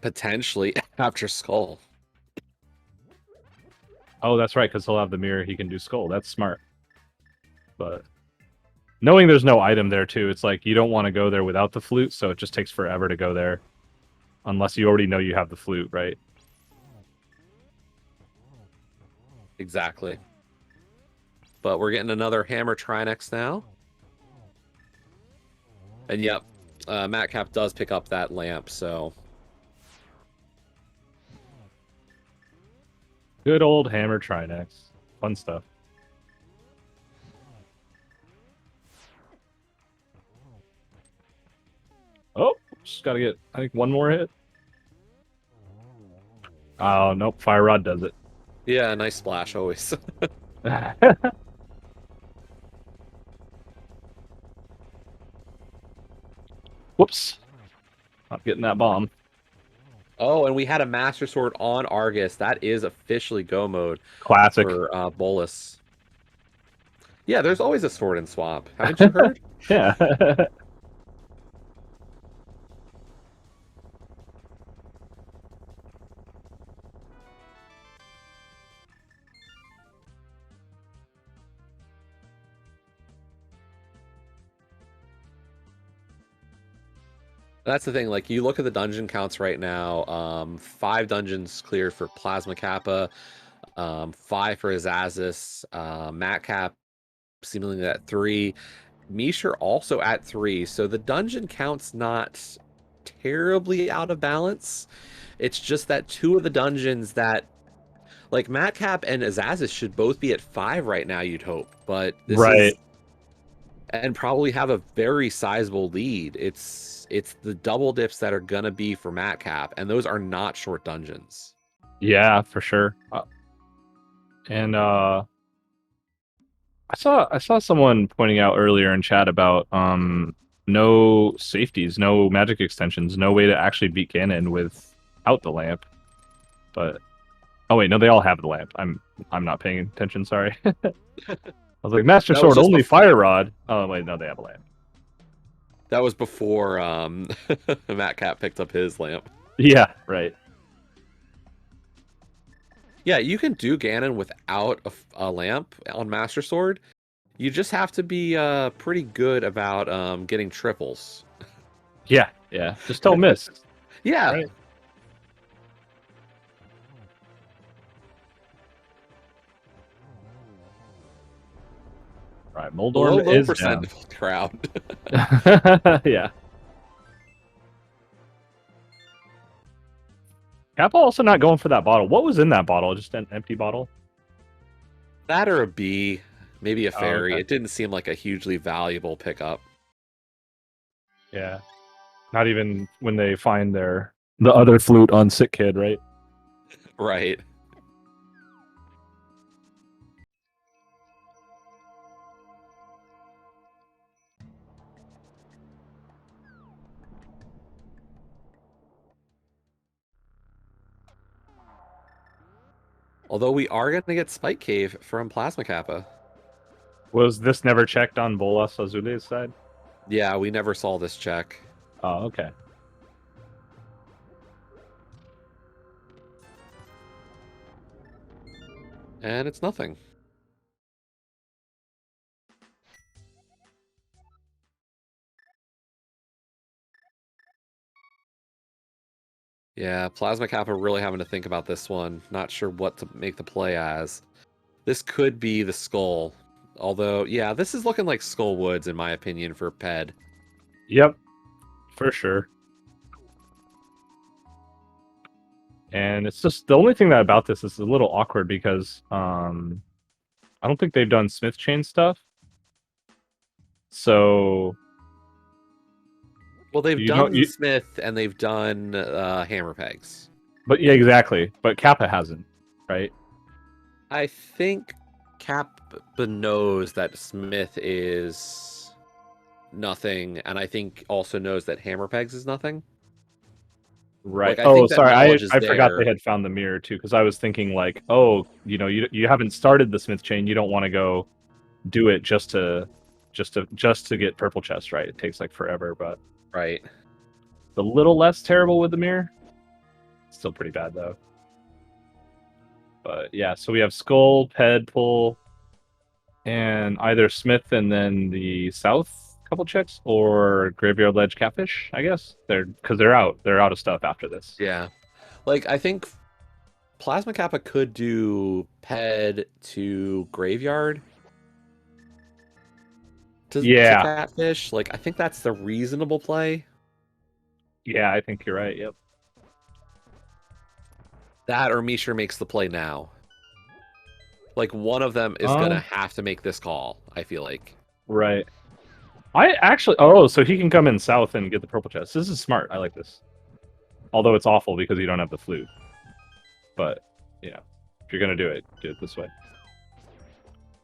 potentially after Skull. Oh, that's right, because he'll have the mirror. He can do skull. That's smart. But knowing there's no item there too, it's like you don't want to go there without the flute, so it just takes forever to go there, unless you already know you have the flute, right? Exactly. But we're getting another Hammer Trinex now. And yep, Matcap does pick up that lamp, so Good old hammer Trinex. Fun stuff. Oh, just gotta get, I think, one more hit. Oh, nope. Fire Rod does it. yeah, nice splash always. Whoops. Not getting that bomb. Oh, and we had a Master Sword on Argus. That is officially go mode Classic. for Bolas. Yeah, there's always a sword and swap. Haven't you heard? Yeah. That's the thing. Like, you look at the dungeon counts right now. 5 dungeons cleared for Plasma Kappa. 5 for Azules. Matt Cap seemingly at 3. Misha also at 3. So the dungeon count's not terribly out of balance. It's just that 2 of the dungeons that, like, Matt Cap and Azules should both be at 5 right now, you'd hope. But this is, Right. and probably have a very sizable lead. It's the double dips that are gonna be for Matt Cap, and those are not short dungeons. Yeah, for sure. And I saw someone pointing out earlier in chat about no safeties, no magic extensions, no way to actually beat Ganon without the lamp. But oh wait, no, they all have the lamp. I'm not paying attention. Sorry. I was like, Master That was Sword just only fire rod. Oh wait, no, they have a lamp. That was before Matt Cap picked up his lamp. Yeah, right. Yeah, you can do Ganon without a lamp on Master Sword. You just have to be pretty good about getting triples. Yeah, yeah. Just don't miss. Yeah. Right. Right, Moldorm Low is percent down. crowd. Yeah. Kappa also not going for that bottle. What was in that bottle? Just an empty bottle? That or a B, maybe a Oh, fairy. okay. It didn't seem like a hugely valuable pickup. Yeah. Not even when they find the other flute on Sick Kid, right? Right. Although we are going to get Spike Cave from Plasma Kappa. Was this never checked on Bolas Azules' side? Yeah, we never saw this check. Oh, okay. And it's nothing. Yeah, Plasma Kappa really having to think about this one. Not sure what to make the play as. This could be the Skull. Although, yeah, this is looking like Skull Woods, in my opinion, for Ped. Yep, for sure. And it's just the only thing that about this is a little awkward because I don't think they've done Smith chain stuff. So Well, they've you don't done Smith and they've done Hammer Pegs. but yeah, exactly. But Kappa hasn't, right? I think Kappa knows that Smith is nothing, and I think also knows that Hammer Pegs is nothing. Right. Like, I Oh, think that sorry. knowledge is I forgot there. they had found the mirror too, because I was thinking like, oh, you haven't started the Smith chain. You don't want to go do it just to get purple chest, right? It takes like forever, but Right. a little less terrible with the mirror. Still pretty bad though. But yeah, so we have Skull, Ped, Pull, and either Smith and then the South couple checks or Graveyard Ledge Catfish, I guess. They're out of stuff after this. Yeah. Like, I think Plasma Kappa could do Ped to Graveyard to Yeah. Catfish. Like, I think that's the reasonable play. Yeah, I think you're right. Yep. That or Mishra makes the play now. Like, one of them is gonna have to make this call, I feel like. Right. I actually so he can come in south and get the purple chest. This is smart. I like this. Although it's awful because you don't have the flute. But yeah, if you're gonna do it this way.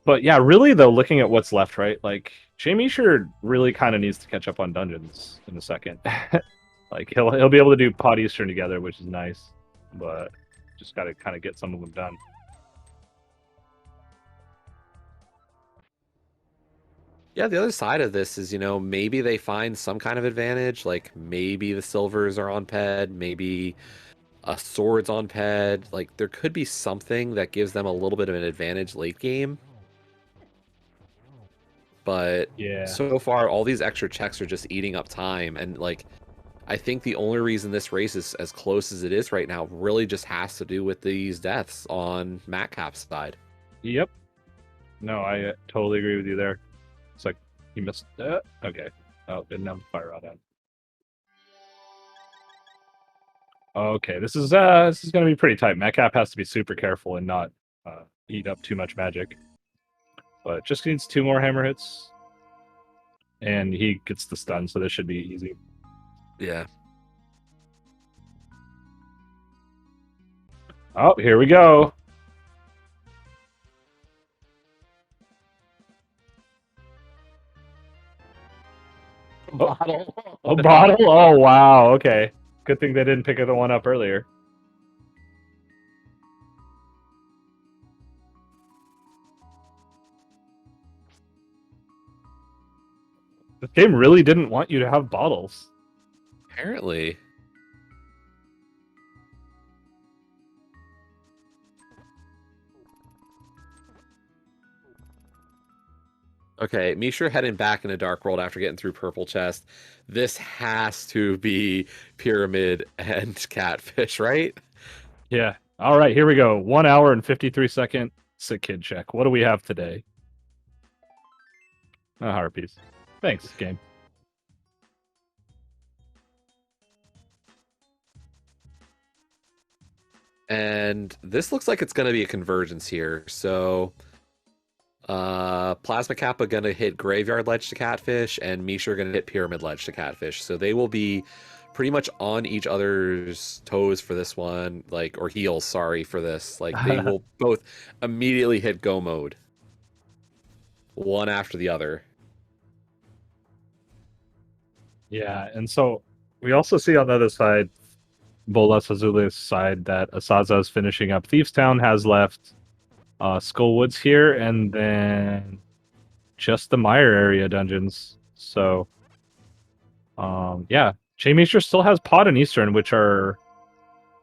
But yeah, really though, looking at what's left, right? Like Jamie sure really kind of needs to catch up on dungeons in a second. Like he'll be able to do Pot Eastern together, which is nice, but just got to kind of get some of them done. Yeah, the other side of this is, maybe they find some kind of advantage. Like maybe the silvers are on ped, maybe a sword's on ped. Like there could be something that gives them a little bit of an advantage late game. But Yeah. so far, all these extra checks are just eating up time. And like, I think the only reason this race is as close as it is right now really just has to do with these deaths on Matcap's side. Yep. No, I totally agree with you there. It's like he missed. Okay. Oh, didn't have the fire rod on. Okay, this is going to be pretty tight. Metcalf has to be super careful and not eat up too much magic. But just needs 2 more hammer hits, and he gets the stun, so this should be easy. Yeah. Oh, here we go. Bottle. A bottle? Oh, wow. Okay. Good thing they didn't pick the one up earlier. This game really didn't want you to have bottles. Apparently. Okay, Mishra heading back into Dark World after getting through Purple Chest. This has to be Pyramid and Catfish, right? Yeah. All right, here we go. 1 hour and 53-second sick kid check. What do we have today? A harpies. Thanks, game. And this looks like it's going to be a convergence here. So, Plasma Kappa going to hit Graveyard Ledge to Catfish, and Mishra going to hit Pyramid Ledge to Catfish. So they will be pretty much on each other's toes for this one, like, or heels, sorry, for this. Like, they will both immediately hit go mode, one after the other. Yeah, and so we also see on the other side, Bolas Azules' side, that Asaza is finishing up. Thieves Town has left Skullwoods here, and then just the Mire area dungeons. So, yeah, Mishra still has Pod and Eastern, which are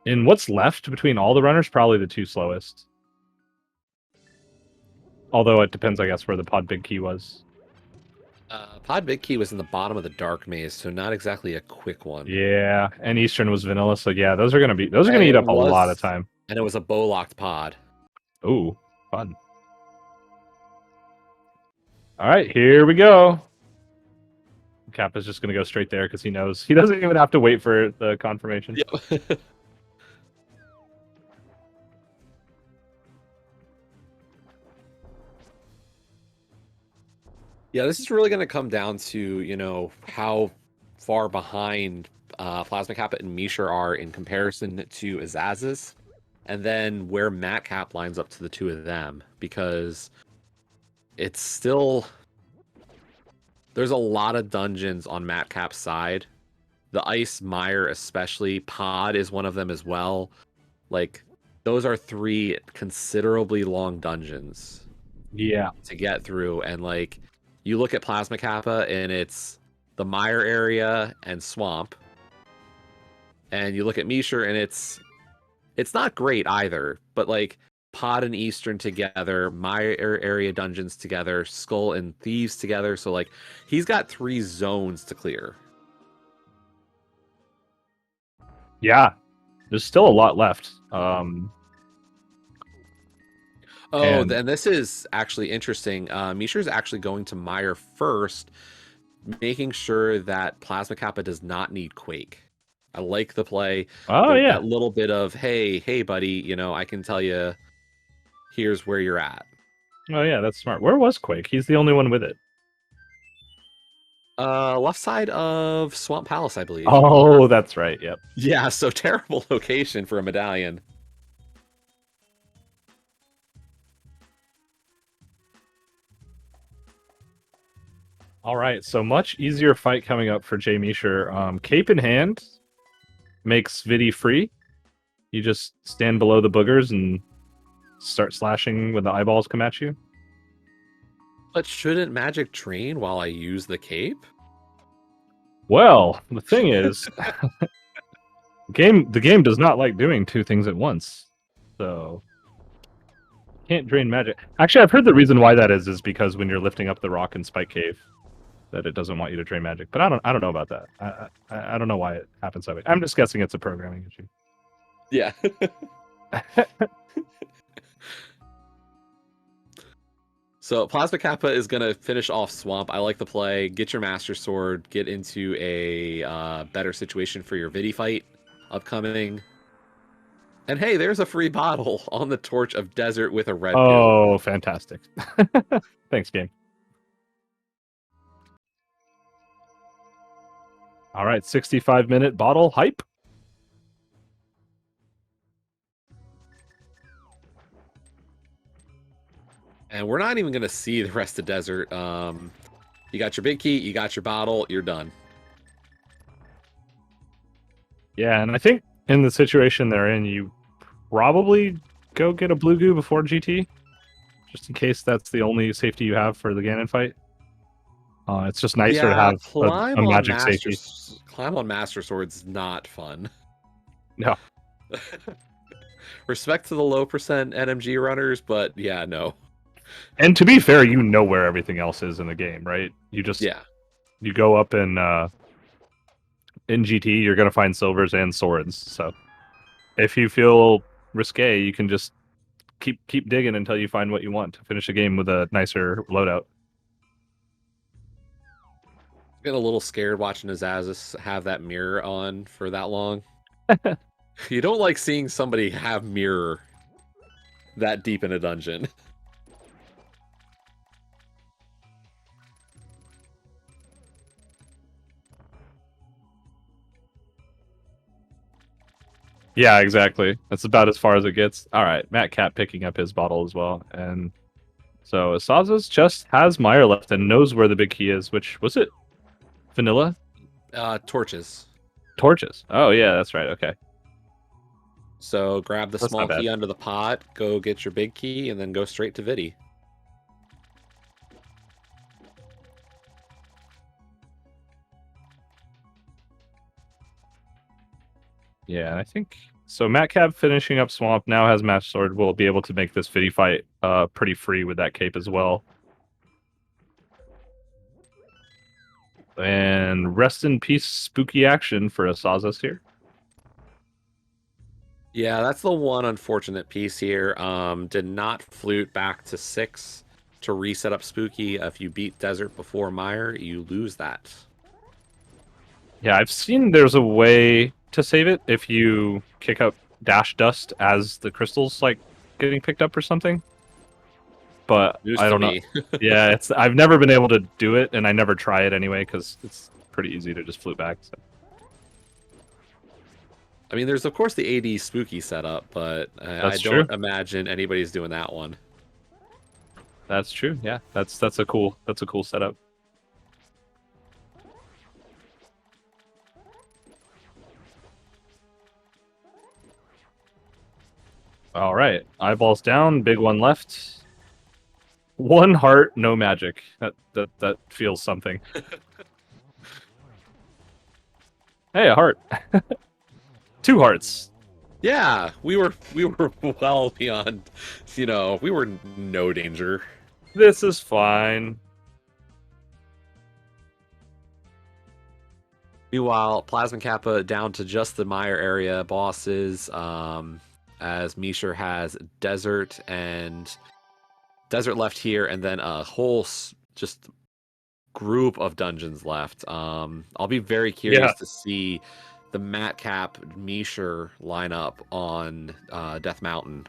in what's left between all the runners, probably the 2 slowest. Although it depends, I guess, where the Pod Big Key was. Pod Big Key was in the bottom of the Dark Maze, so not exactly a quick one. Yeah, and Eastern was vanilla, so yeah, those are gonna eat up a lot of time. And it was a bow locked pod. Ooh, fun. All right, here we go. Kappa's just gonna go straight there because he knows he doesn't even have to wait for the confirmation. Yep. Yeah, this is really going to come down to, how far behind Plasma Kappa and Mishra are in comparison to Azaz's, and then where Matcap lines up to the 2 of them, because it's still... There's a lot of dungeons on Matcap's side. The Ice Mire especially. Pod is one of them as well. Like, those are 3 considerably long dungeons. Yeah. To get through, and like... You look at Plasma Kappa, and it's the Mire area and Swamp. And you look at Mishra, and it's not great either. But like Pod and Eastern together, Mire area dungeons together, Skull and Thieves together. So like he's got 3 zones to clear. Yeah, there's still a lot left. And this is actually interesting. Mishra's actually going to Mire first, making sure that Plasma Kappa does not need Quake. I like the play. Oh, yeah. That little bit of, hey, buddy, I can tell you, here's where you're at. Oh, yeah, that's smart. Where was Quake? He's the only one with it. Left side of Swamp Palace, I believe. Oh, that's right, yep. Yeah, so terrible location for a medallion. All right, so much easier fight coming up for Jay Mishra. Cape in hand makes Vidi free. You just stand below the boogers and start slashing when the eyeballs come at you. But shouldn't magic drain while I use the cape? Well, the thing is, the game does not like doing two things at once. So can't drain magic. Actually, I've heard the reason why that is because when you're lifting up the rock in Spike Cave, that it doesn't want you to drain magic. But I don't know about that. I don't know why it happens that way. I'm just guessing it's a programming issue. Yeah. So Plasma Kappa is going to finish off Swamp. I like the play. Get your Master Sword. Get into a better situation for your Vidi fight upcoming. And hey, there's a free bottle on the Torch of Desert with a red goo. Oh, fantastic. Thanks, game. All right, 65-minute bottle hype. And we're not even going to see the rest of Desert. You got your big key, you got your bottle, you're done. Yeah, and I think in the situation they're in, you probably go get a blue goo before GT, just in case that's the only safety you have for the Ganon fight. It's just nicer to have a magic safety. Climb on Master Sword's not fun. No. Respect to the low percent NMG runners, but yeah, no. And to be fair, you know where everything else is in the game, right? You just you go up in GT, you're gonna find silvers and swords. So if you feel risque, you can just keep digging until you find what you want to finish a game with a nicer loadout. Get a little scared watching Azules have that mirror on for that long. You don't like seeing somebody have mirror that deep in a dungeon. Yeah, exactly. That's about as far as it gets. All right, Matt Cat picking up his bottle as well. And so Azules just has Meyer left and knows where the big key is, which was it? Vanilla? Torches. Torches. Oh, yeah, that's right. Okay. So grab the small key under the pot, go get your big key, and then go straight to Vidi. Yeah, and I think so. Matt Cab finishing up Swamp now has Match Sword. Will be able to make this Vidi fight pretty free with that cape as well. And rest in peace, spooky action for Azules here. Yeah, that's the one unfortunate piece here. Did not flute back to 6 to reset up Spooky. If you beat Desert before Meyer, you lose that. Yeah, I've seen there's a way to save it if you kick up Dash Dust as the crystals like getting picked up or something. But I don't know. Yeah, I've never been able to do it, and I never try it anyway because it's pretty easy to just flute back. So. I mean, there's of course the AD Spooky setup, but I don't imagine anybody's doing that one. That's true. Yeah, that's a cool setup. All right, eyeballs down, big one left. One heart, no magic. That feels something. Hey, a heart. 2 hearts. Yeah, we were well beyond, we were no danger. This is fine. Meanwhile, Plasma Kappa down to just the Meyer area bosses, as Misher has Desert left here, and then a whole just group of dungeons left. I'll be very curious to see the Matt Cap Misher lineup on Death Mountain.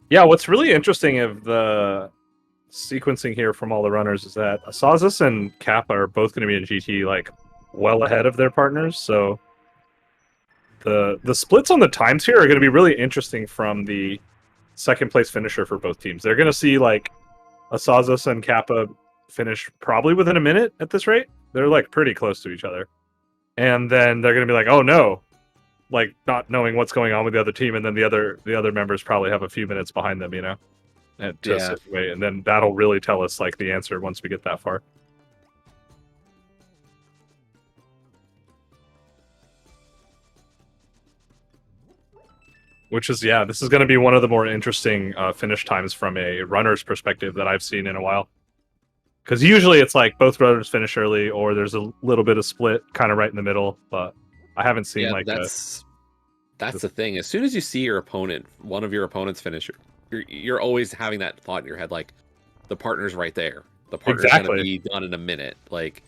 Yeah, what's really interesting of the sequencing here from all the runners is that Azules and Kappa are both going to be in GT like well ahead of their partners, so the splits on the times here are going to be really interesting from the second place finisher for both teams. They're going to see like Azules and Kappa finish probably within a minute at this rate. They're like pretty close to each other. And then they're going to be like, oh no, like not knowing what's going on with the other team. And then the other members probably have a few minutes behind them, to situate, and then that'll really tell us like the answer once we get that far. Which is, yeah, this is going to be one of the more interesting finish times from a runner's perspective that I've seen in a while. Because usually it's like both runners finish early, or there's a little bit of split kind of right in the middle, but I haven't seen that's the thing. As soon as you see your opponent, one of your opponents finish, you're always having that thought in your head, like, the partner's right there. The partner's going to be done in a minute. Like,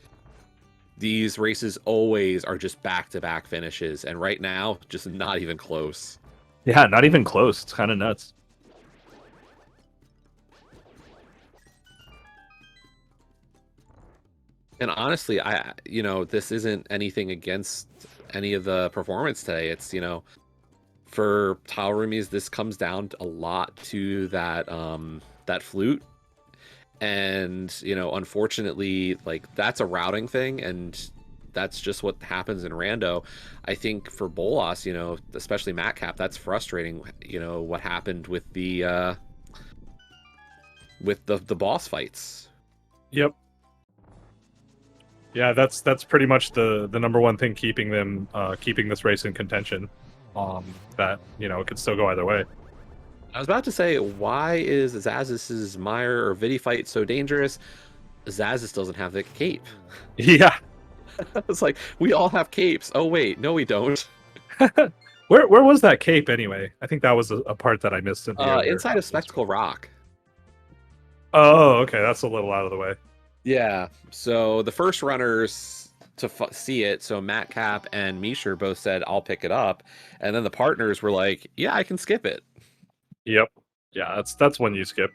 these races always are just back-to-back finishes, and right now, just not even close. Yeah, not even close. It's kind of nuts. And honestly, this isn't anything against any of the performance today. It's, for Tile Roomies, this comes down a lot to that flute. And, unfortunately, like, that's a routing thing, and that's just what happens in Rando. I think for Bolas, especially Matcap, that's frustrating, what happened with the boss fights. Yep. Yeah, that's pretty much the number one thing keeping this race in contention. That it could still go either way. I was about to say, why is Azaz's Meyer or Vidi fight so dangerous? Azaz's doesn't have the cape. Yeah. It's like, we all have capes. Oh wait, no we don't. Where was that cape anyway? I think that was a part that I missed in the inside of Spectacle Rock. Oh, okay, that's a little out of the way. Yeah, so the first runners to see it, so Matt Cap and Misher both said, I'll pick it up. And then the partners were like, yeah, I can skip it. Yep. Yeah, that's one you skip.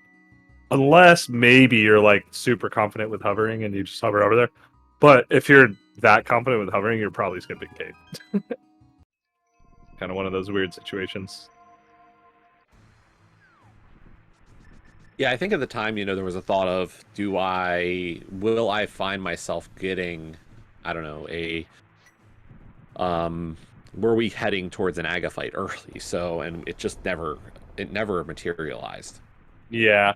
Unless maybe you're like super confident with hovering and you just hover over there. But if you're that confident with hovering, you're probably skipping cape. Kind of one of those weird situations. Yeah, I think at the time, there was a thought of, will I find myself getting, I don't know, were we heading towards an Aga fight early? So, and it just never materialized. Yeah.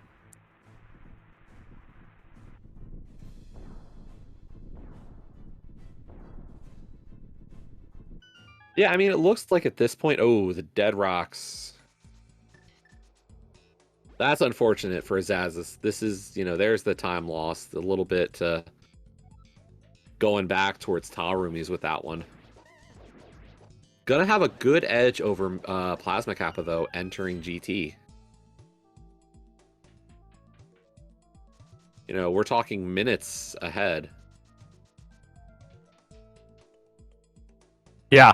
Yeah, I mean, it looks like at this point, the Dead Rocks. That's unfortunate for Azazis. This is, there's the time lost a little bit going back towards Tile Roomies with that one. Gonna have a good edge over Plasma Kappa, though, entering GT. We're talking minutes ahead. Yeah,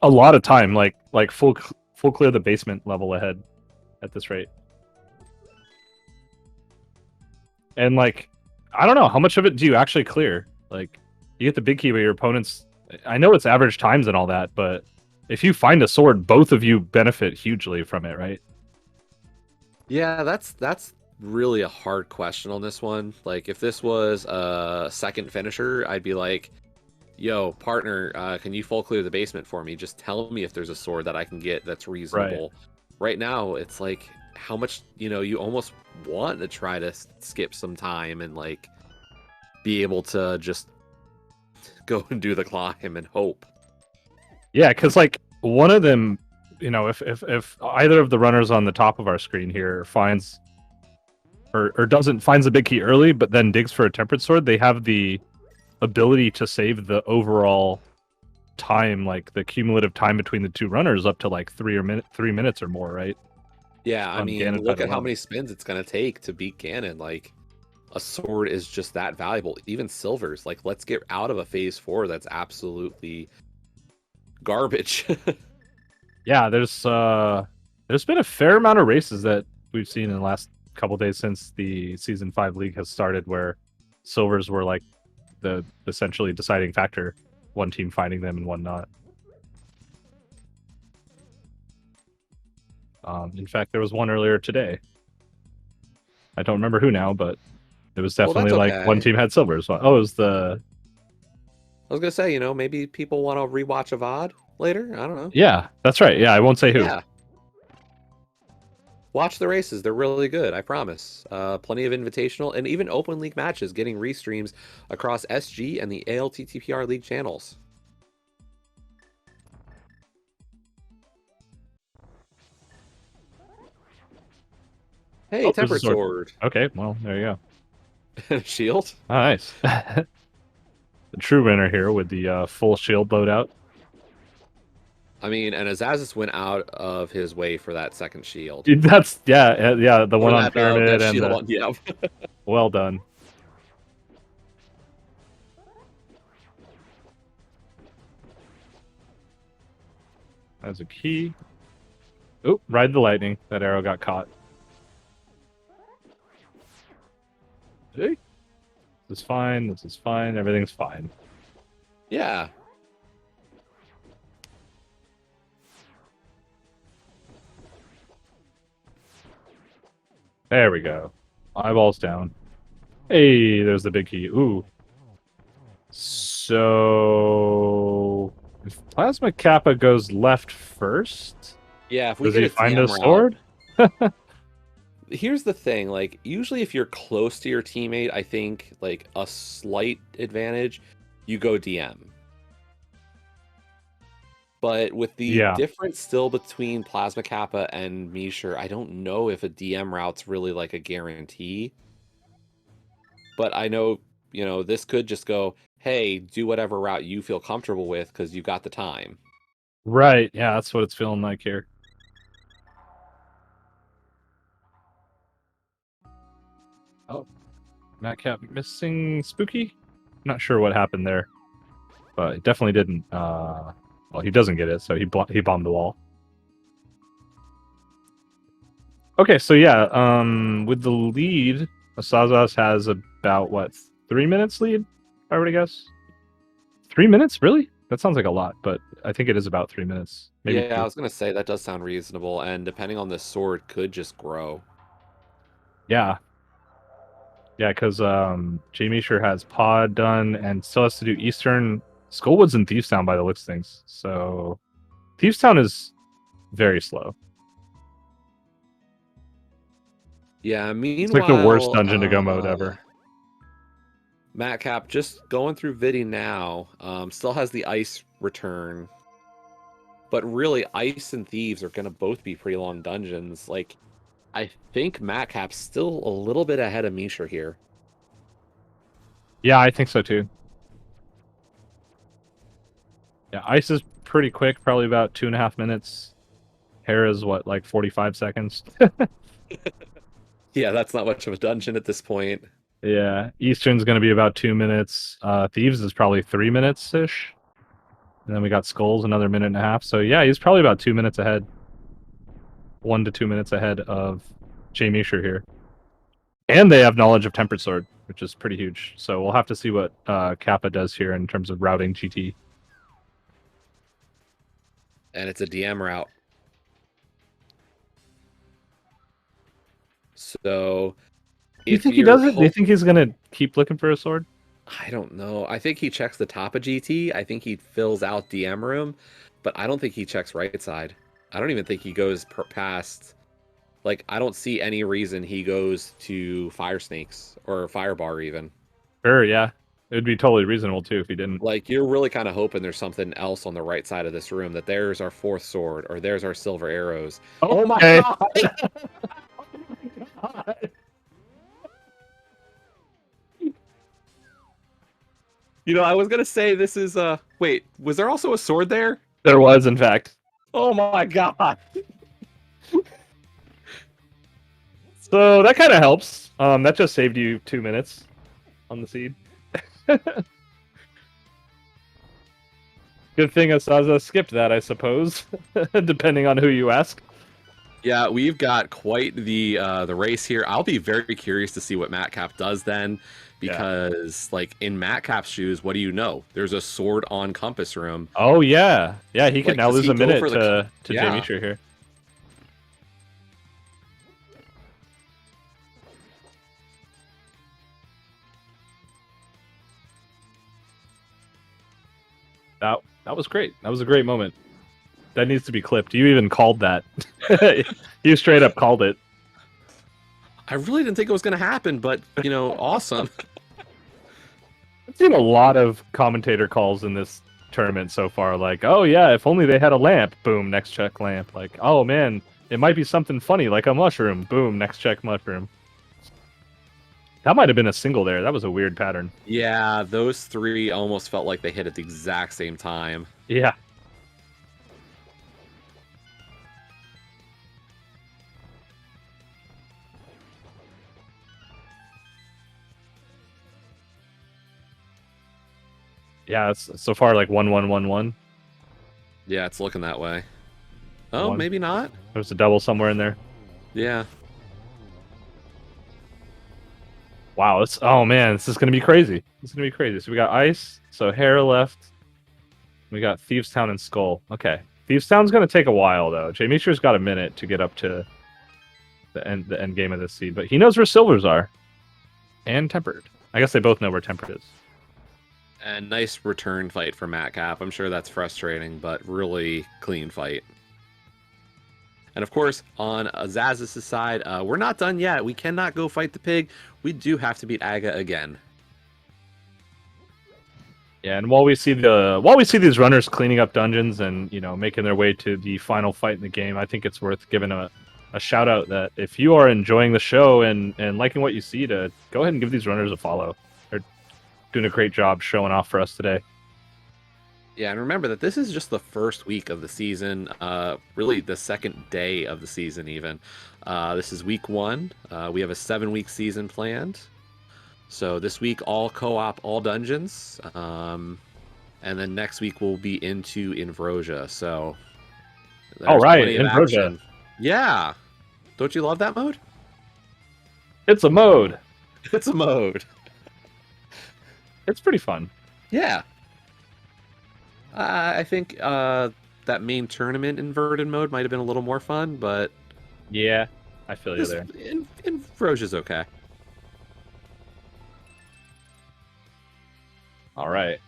a lot of time, like full clear the basement level ahead at this rate. And like, I don't know, how much of it do you actually clear? Like, you get the big key where your opponents, I know it's average times and all that, but if you find a sword, both of you benefit hugely from it, right? Yeah, that's really a hard question on this one. Like, if this was a second finisher, I'd be like, yo, partner, can you full clear the basement for me? Just tell me if there's a sword that I can get that's reasonable. Right now, it's like, how much, you almost want to try to skip some time and, like, be able to just go and do the climb and hope. Yeah, because, like, one of them, if either of the runners on the top of our screen here finds or finds the big key early, but then digs for a temperate sword, they have the ability to save the overall time, like the cumulative time between the two runners, up to like 3 minutes or more, right? Yeah, I mean, look at how many spins it's going to take to beat Ganon. Like, a sword is just that valuable. Even silvers. Like, let's get out of a phase 4 that's absolutely garbage. Yeah, there's been a fair amount of races that we've seen in the last couple days since the Season 5 League has started where silvers were like the essentially deciding factor, one team finding them and one not. In fact, there was one earlier today. I don't remember who now, but it was definitely like one team had silvers. It was the... I was going to say, maybe people want to rewatch a VOD later? I don't know. Yeah, that's right. Yeah, I won't say who. Yeah. Watch the races; they're really good. I promise. Plenty of invitational and even open league matches getting restreams across SG and the ALTTPR league channels. Hey, Oh, there's a Tempered Sword. Okay, well, there you go. Shield. Oh, nice. The true winner here with the full shield loadout. I mean, and Azules went out of his way for that second shield. That's yeah, the one on pyramid that and shield the on, yeah. well done. That's a key. Oh, ride the lightning. That arrow got caught. Hey. This is fine. This is fine. Everything's fine. Yeah. There we go. Eyeballs down. Hey, there's the big key. Ooh. So if Plasma Kappa goes left first, Yeah, if we does get he a find TM a sword? Here's the thing, like, usually if you're close to your teammate, I think, like, a slight advantage, you go DM. But with the difference still between Plasma Kappa and Mishra, I don't know if a DM route's really, like, a guarantee. But I know, you know, this could just go, hey, do whatever route you feel comfortable with because you've got the time. Right, yeah, that's what it's feeling like here. Oh, Madcap missing Spooky? Not sure what happened there, but it definitely didn't. Well, he doesn't get it, so he bombed the wall. Okay, so yeah, with the lead, Asazas has about what 3 minutes lead, if I were to guess. 3 minutes, really? That sounds like a lot, but I think it is about 3 minutes. Maybe Yeah, 2. I was gonna say that does sound reasonable, and depending on this sword, could just grow. Yeah. Yeah, because Jamie sure has Pod done and still has to do Eastern, Skullwoods, and Thievestown by the looks of things. So Thievestown is very slow. Yeah, meanwhile... It's like the worst dungeon to go mode ever. Madcap, just going through Vidi now, still has the Ice return. But really, Ice and Thieves are going to both be pretty long dungeons. Like, I think Madcap's still a little bit ahead of Mishra here. Yeah, I think so too. Yeah, Ice is pretty quick, probably about 2.5 minutes. Hera's what, like 45 seconds? Yeah, that's not much of a dungeon at this point. Yeah, Eastern's going to be about 2 minutes. Thieves is probably 3 minutes-ish. And then we got Skulls, another 1.5 minutes. So yeah, he's probably about 2 minutes ahead. 1 to 2 minutes ahead of Jay Mishra here. And they have knowledge of Tempered Sword, which is pretty huge. So we'll have to see what Kappa does here in terms of routing GT. And it's a DM route. So... Do you think he does it? Do you think he's going to keep looking for a sword? I don't know. I think he checks the top of GT. I think he fills out DM room, but I don't think he checks right side. I don't even think he goes past... Like, I don't see any reason he goes to Fire Snakes or Fire Bar even. Sure, yeah. It would be totally reasonable, too, if he didn't. Like, you're really kind of hoping there's something else on the right side of this room, that there's our 4th sword, or there's our silver arrows. Oh my god! Oh my god! You know, I was gonna say this is wait, was there also a sword there? There was, in fact. Oh my god. So that kind of helps. That just saved you 2 minutes on the seed. Good thing Asaza skipped that, I suppose, depending on who you ask. Yeah, we've got quite the race here. I'll be very curious to see what Madcap does then, because like in Madcap's shoes, what do you know? There's a sword on Compass Room. Oh yeah, yeah. He could now lose a minute to yeah. Jamie Sure here. That was great. That was a great moment. That needs to be clipped. You even called that. You straight up called it. I really didn't think it was going to happen, but, awesome. I've seen a lot of commentator calls in this tournament so far, like, oh yeah, if only they had a lamp, boom, next check lamp. Like, oh man, it might be something funny, like a mushroom, boom, next check mushroom. That might have been a single there. That was a weird pattern. Yeah, those three almost felt like they hit at the exact same time. Yeah. Yeah, it's so far like 1-1-1-1. Yeah, it's looking that way. Oh, One. maybe not. There's a double somewhere in there. Yeah. Wow, oh man, this is gonna be crazy. This is gonna be crazy. So we got ice, so hair left. We got Thieves Town and Skull. Okay. Thieves Town's gonna take a while though. Jay Meecher's got a minute to get up to the end game of this seed, but he knows where silvers are. And tempered. I guess they both know where tempered is. And nice return fight for Matt Cap. I'm sure that's frustrating, but really clean fight. And of course, on Azules' side, we're not done yet. We cannot go fight the pig. We do have to beat Aga again. Yeah, and while we see these runners cleaning up dungeons and making their way to the final fight in the game, I think it's worth giving a shout out that if you are enjoying the show and liking what you see, to go ahead and give these runners a follow. They're doing a great job showing off for us today. Yeah, and remember that this is just the first week of the season, really the second day of the season even. This is week 1. We have a 7-week season planned. So this week, all co-op, all dungeons. And then next week, we'll be into Invrosia. So all right, Invrosia. Yeah. Don't you love that mode? It's a mode. It's a mode. It's pretty fun. Yeah. I think that main tournament inverted mode might have been a little more fun, but... Yeah, I feel you there. Invrosia's okay. All right.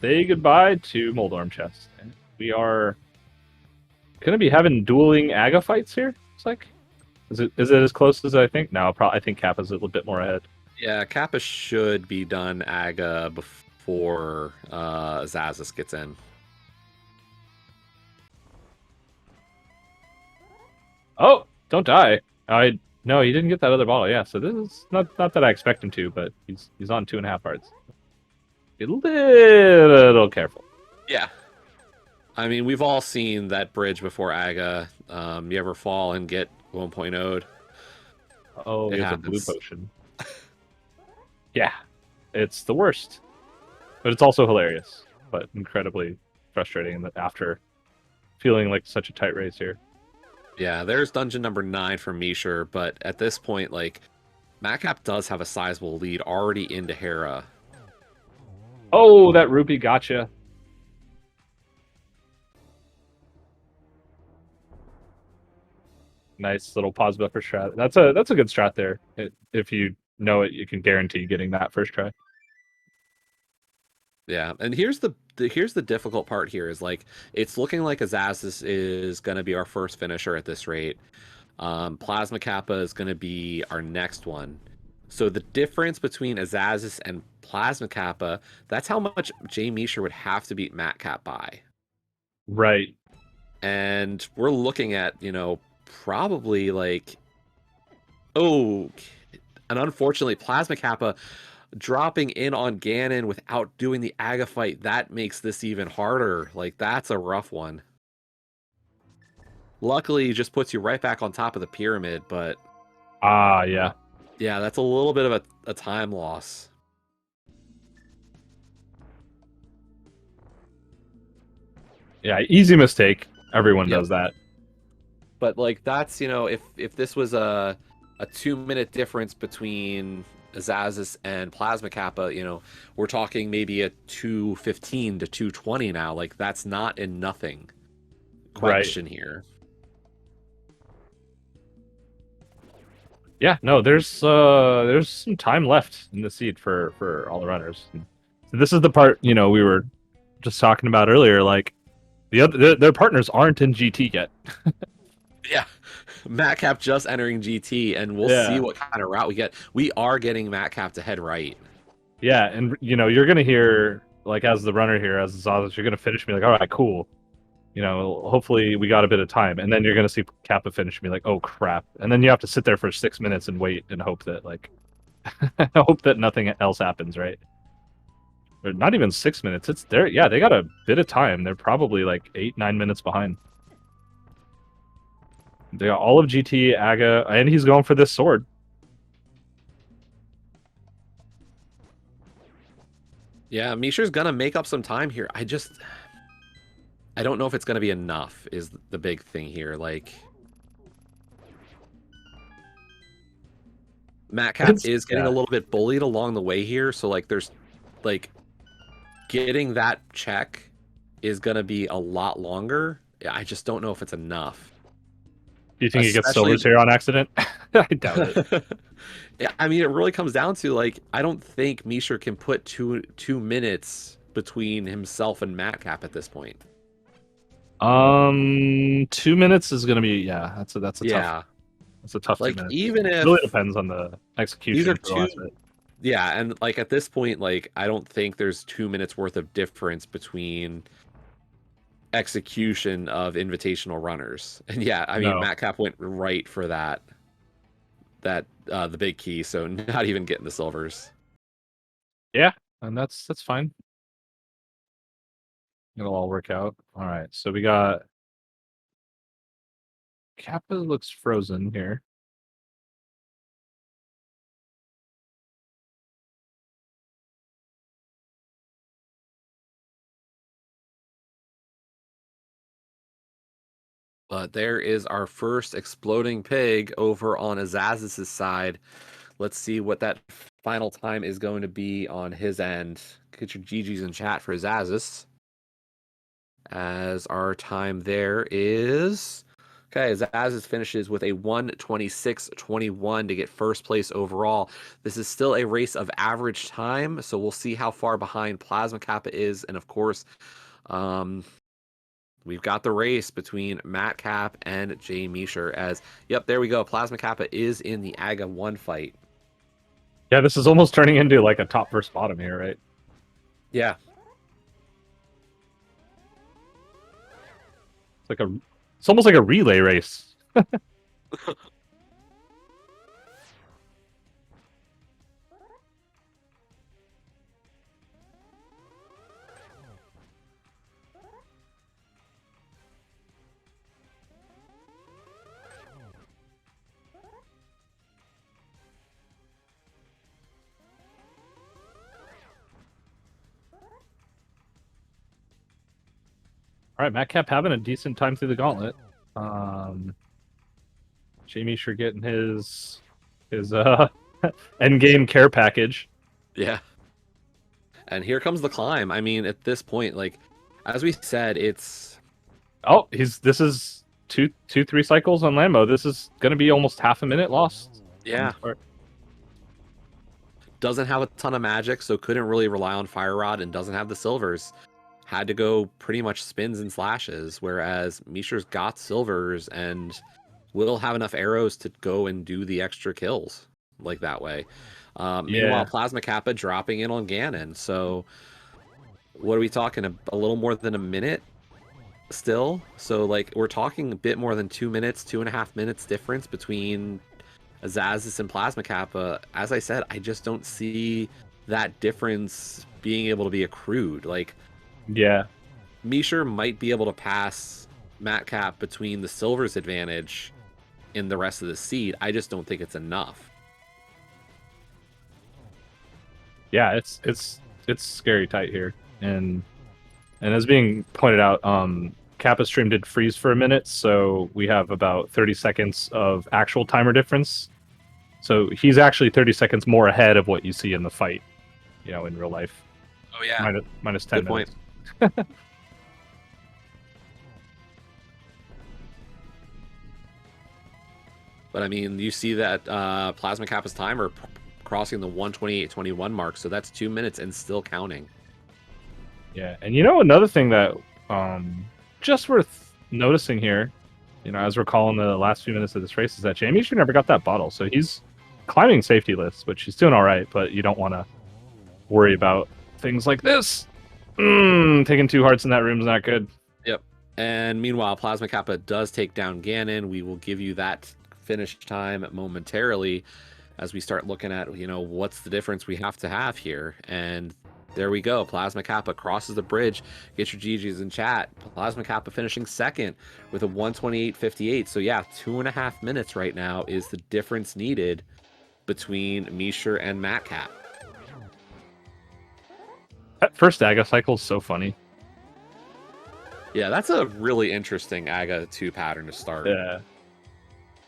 Say goodbye to Moldorm Chest. We are going to be having dueling Aga fights here, it's like. Is it as close as I think? No, I think Kappa's a little bit more ahead. Yeah, Kappa should be done Aga before Azules gets in. Oh, don't die. No, he didn't get that other bottle. Yeah, so this is not that I expect him to, but he's on 2.5 hearts. Be a little careful. Yeah. I mean, we've all seen that bridge before Aga. You ever fall and get 1.0'd? Oh, there's a blue potion. Yeah, it's the worst. But it's also hilarious, but incredibly frustrating after feeling like such a tight race here. Yeah, there's dungeon number 9 for Meecher, but at this point, like, Madcap does have a sizable lead already into Hera. Oh, that rupee gotcha. Nice little pause buffer strat. That's a good strat there. If you know it, you can guarantee getting that first try. Yeah, and here's the difficult part here is, like, it's looking like Azules is going to be our first finisher at this rate. Plasma Kappa is going to be our next one. So the difference between Azules and Plasma Kappa, that's how much Jay Meecher would have to beat Matt Cap by. Right. And we're looking at, probably like, and unfortunately, Plasma Kappa dropping in on Ganon without doing the Aga fight, that makes this even harder. Like, that's a rough one. Luckily, it just puts you right back on top of the pyramid, but... Yeah. Yeah, that's a little bit of a time loss. Yeah, easy mistake. Everyone does that. But, like, that's, if this was a 2-minute difference between Azules and Plasma Kappa, we're talking maybe a 2:15 to 2:20 now. Like, that's not a nothing question here. Yeah, no, there's some time left in the seed for all the runners. So this is the part, we were just talking about earlier, like their partners aren't in GT yet. Yeah. Matcap just entering GT, and we'll see what kind of route we get. We are getting Matcap to head right. Yeah, and you're gonna hear, like, as the runner here, as Azules, you're gonna finish me like, all right, cool. Hopefully we got a bit of time, and then you're gonna see Kappa finish me like, oh crap, and then you have to sit there for 6 minutes and wait and hope that hope that nothing else happens, right? Or not even 6 minutes. It's there. Yeah, they got a bit of time. They're probably like 8-9 minutes behind. They got all of GT, Aga, and he's going for this sword. Yeah, Misha's gonna make up some time here. I don't know if it's gonna be enough, is the big thing here. Like, Matcap is getting a little bit bullied along the way here, so like there's like getting that check is gonna be a lot longer. I just don't know if it's enough. Do you think he gets silvers here on accident? I doubt it. Yeah, I mean, it really comes down to, like, I don't think Misha can put two minutes between himself and Matcap at this point. 2 minutes is gonna be that's a tough. That's a tough 2 minutes. Even if it really depends on the execution. These are two. Yeah, and like at this point, like I don't think there's 2 minutes worth of difference between execution of invitational runners. And yeah, I mean, Matcap went right for that the big key, so not even getting the silvers. Yeah, and that's fine. It'll all work out. All right, so we got Kappa looks frozen here. But there is our first exploding pig over on Azules' side. Let's see what that final time is going to be on his end. Get your GGs in chat for Azules. As our time there is... Okay, Azules finishes with a 1:26.21 to get first place overall. This is still a race of average time, so we'll see how far behind Plasma Kappa is. And of course, we've got the race between Matcap and Jay Misher as, yep, there we go. Plasma Kappa is in the AGA 1 fight. Yeah, this is almost turning into like a top versus bottom here, right? Yeah. It's almost like a relay race. All right, Matcap having a decent time through the gauntlet. Jamie sure getting his end game care package. Yeah. And here comes the climb. I mean, at this point, like as we said, it's this is 2-3 cycles on Lambo. This is gonna be almost half a minute lost. Yeah. Doesn't have a ton of magic, so couldn't really rely on Fire Rod, and doesn't have the silvers. Had to go pretty much spins and slashes, whereas Misha's got silvers and will have enough arrows to go and do the extra kills like that way. Meanwhile, Plasma Kappa dropping in on Ganon. So what are we talking? A little more than a minute still? So like we're talking a bit more than 2 minutes, 2.5 minutes difference between Azules and Plasma Kappa. As I said, I just don't see that difference being able to be accrued. Like, yeah, Misher might be able to pass Matcap between the silvers advantage in the rest of the seed. I just don't think it's enough. Yeah, it's scary tight here, and as being pointed out, Kappa's stream did freeze for a minute, so we have about 30 seconds of actual timer difference. So he's actually 30 seconds more ahead of what you see in the fight, in real life. Oh yeah, minus 10 Good minutes. Point. But I mean, you see that Plasma Kappa's timer crossing the 1:28.21 mark, so that's 2 minutes and still counting. Yeah, and another thing that just worth noticing here you know, as we're calling the last few minutes of this race, is that Jamie sure never got that bottle, so he's climbing safety lists, which he's doing all right. But you don't want to worry about things like this. Taking 2 hearts in that room is not good. Yep. And meanwhile, Plasma Kappa does take down Ganon. We will give you that finish time momentarily as we start looking at, you know, what's the difference we have to have here. And there we go. Plasma Kappa crosses the bridge. Get your GGs in chat. Plasma Kappa finishing second with a 128.58. So yeah, 2.5 minutes right now is the difference needed between Mishra and Matt Cap. That first Aga cycle is so funny. Yeah, that's a really interesting Aga 2 pattern to start. Yeah.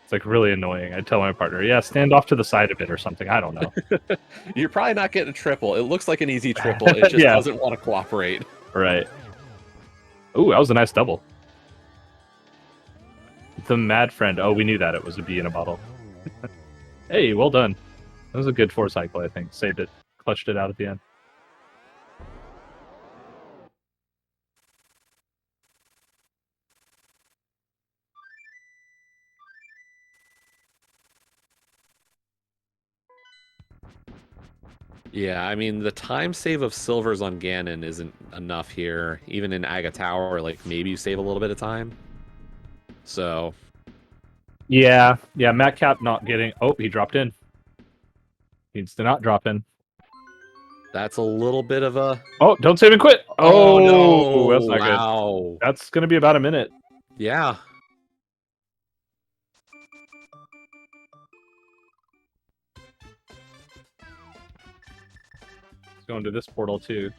It's like really annoying. I tell my partner, yeah, stand off to the side of it or something. I don't know. You're probably not getting a triple. It looks like an easy triple. It just Yeah. doesn't want to cooperate. Right. Ooh, that was a nice double. The Mad Friend. Oh, we knew that. It was a bee in a bottle. Hey, well done. That was a good 4 cycle, I think. Saved it. Clutched it out at the end. Yeah, I mean, the time save of silvers on Ganon isn't enough here. Even in Aga Tower, like, maybe you save a little bit of time. So... Yeah, Matt Cap not getting... Oh, he dropped in. Needs to not drop in. That's a little bit of a... Oh, don't save and quit! Oh no! That's not wow. good. That's going to be about a minute. Yeah. Let's go into this portal, too.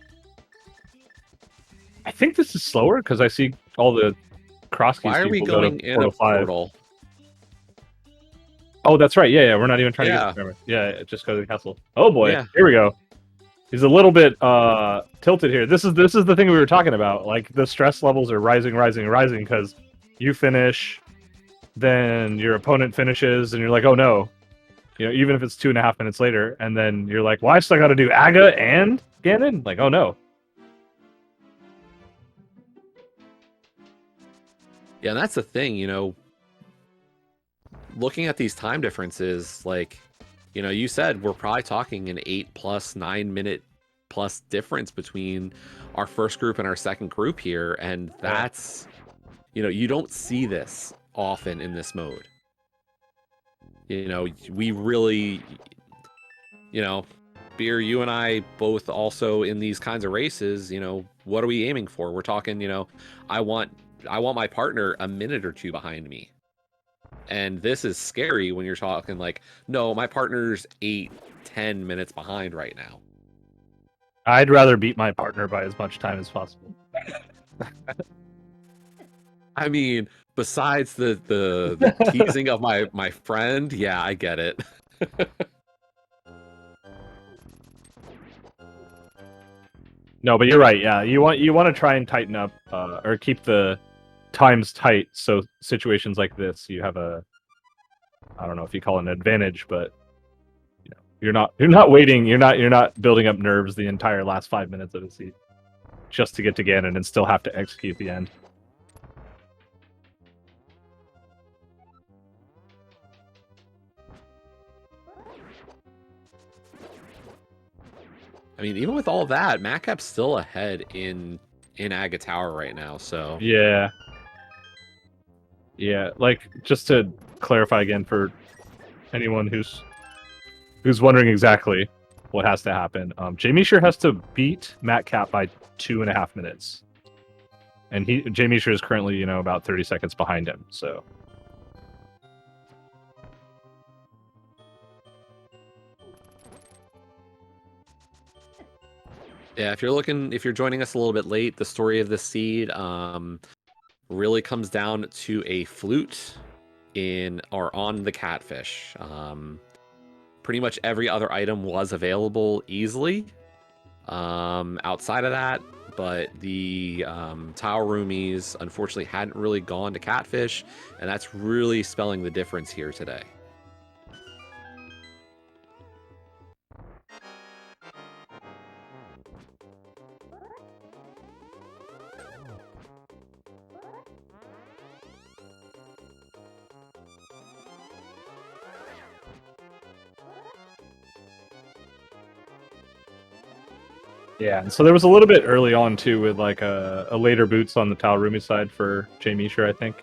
I think this is slower, because I see all the cross keys. Why are we people going go to in a portal? Oh, that's right. Yeah, we're not even trying to get the Yeah, just go to the castle. Oh boy, Here we go. He's a little bit tilted here. This is the thing we were talking about. Like the stress levels are rising because you finish, then your opponent finishes, and you're like, oh no. You know, even if it's 2.5 minutes later, and then you're like, well, I still got to do Aga and Ganon? Like, oh no. Yeah, that's the thing, you know. Looking at these time differences, like, you know, you said we're probably talking an 8+ 9 minute plus difference between our first group and our second group here. And that's, you know, you don't see this often in this mode. You know, we really, you know, Beer, you and I both also in these kinds of races, you know, what are we aiming for? We're talking, you know, I want my partner a minute or two behind me. And this is scary when you're talking like, no, my partner's 8-10 minutes behind right now. I'd rather beat my partner by as much time as possible. I mean, besides the teasing of my friend, yeah, I get it. No, but you're right. Yeah, you want to try and tighten up or keep the times tight, so situations like this you have a, I don't know if you call it an advantage, but you know, you're not waiting, you're not building up nerves the entire last 5 minutes of a seat just to get to Ganon and still have to execute the end. I mean, even with all that, Macap's still ahead in Aga Tower right now, so yeah, like just to clarify again for anyone who's wondering exactly what has to happen, Jamie sure has to beat Matt Cap by 2.5 minutes, and Jamie sure is currently, you know, about 30 seconds behind him, so. Yeah, if you're joining us a little bit late, the story of this seed really comes down to a flute on the catfish. Pretty much every other item was available easily outside of that, but the Tower Roomies unfortunately hadn't really gone to catfish, and that's really spelling the difference here today. Yeah, and so there was a little bit early on too with like a later boots on the Tal Rumi side for Jay Misher, I think.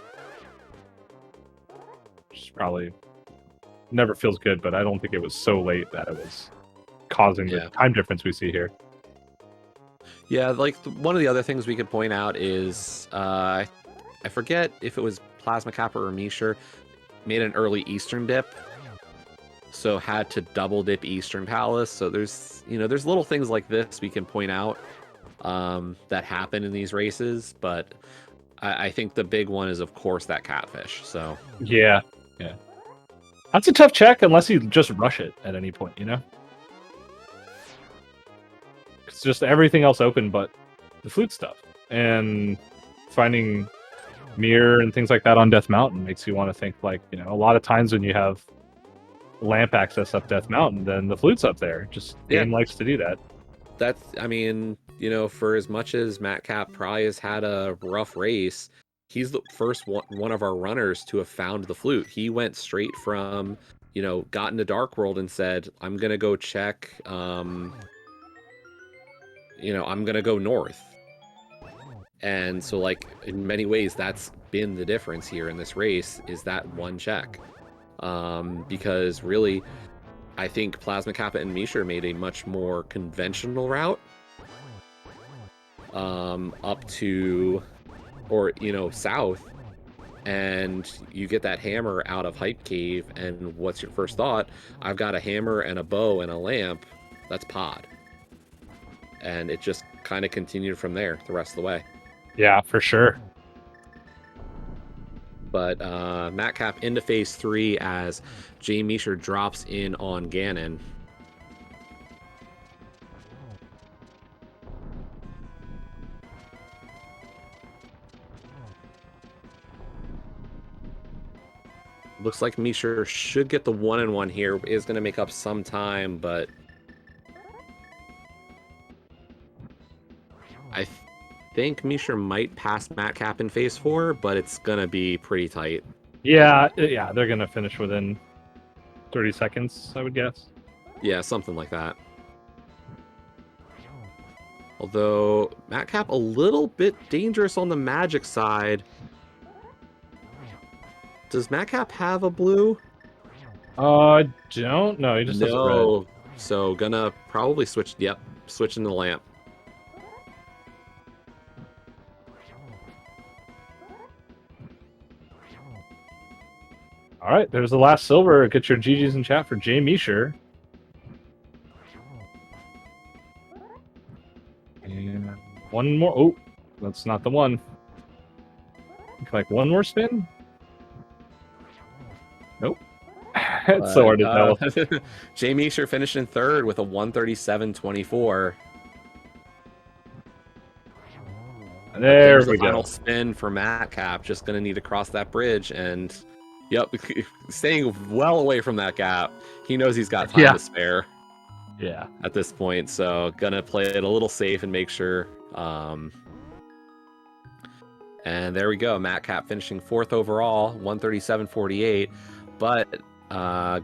Which is probably never feels good, but I don't think it was so late that it was causing the time difference we see here. Yeah, like one of the other things we could point out is I forget if it was Plasma Kappa or Misher made an early Eastern dip, so had to double dip Eastern Palace. So there's there's little things like this we can point out that happen in these races, but I think the big one is of course that catfish. So yeah, that's a tough check unless you just rush it at any point, you know. It's just everything else open but the flute stuff, and finding mirror and things like that on Death Mountain makes you want to think like, a lot of times when you have lamp access up Death Mountain, then the flute's up there. Just game likes to do that. That's, I mean, for as much as Matt Cap probably has had a rough race, he's the first one of our runners to have found the flute. He went straight from, got into Dark World and said, I'm gonna go check, I'm gonna go north. And so, like, in many ways, that's been the difference here in this race, is that one check. Because really, I think Plasma Kappa and Misher made a much more conventional route up to, or, south, and you get that hammer out of Hype Cave, and what's your first thought? I've got a hammer and a bow and a lamp. That's pod. And it just kind of continued from there the rest of the way. Yeah, for sure. But Matt Cap into phase 3 as Jay Misher drops in on Ganon. Looks like Misher should get the 1-1 here. Is going to make up some time, but I think Misher might pass Matt Cap in phase 4, but it's going to be pretty tight. Yeah, they're going to finish within 30 seconds, I would guess. Yeah, something like that. Although, Matt Cap a little bit dangerous on the magic side. Does Matt Cap have a blue? Don't know. He just has a red. So gonna probably switch. Yep, switching the lamp. All right, there's the last silver. Get your GGs in chat for Jay Misher. And one more. Oh, that's not the one. Like one more spin? Nope. It's so hard to tell. Jay Misher finished in third with a 137.24. There we go. Final spin for Matt Cap. Just gonna need to cross that bridge, and yep, staying well away from that gap. He knows he's got time to spare. Yeah. At this point, so gonna play it a little safe and make sure. And there we go. Matt Cap finishing 4th overall, 137.48. But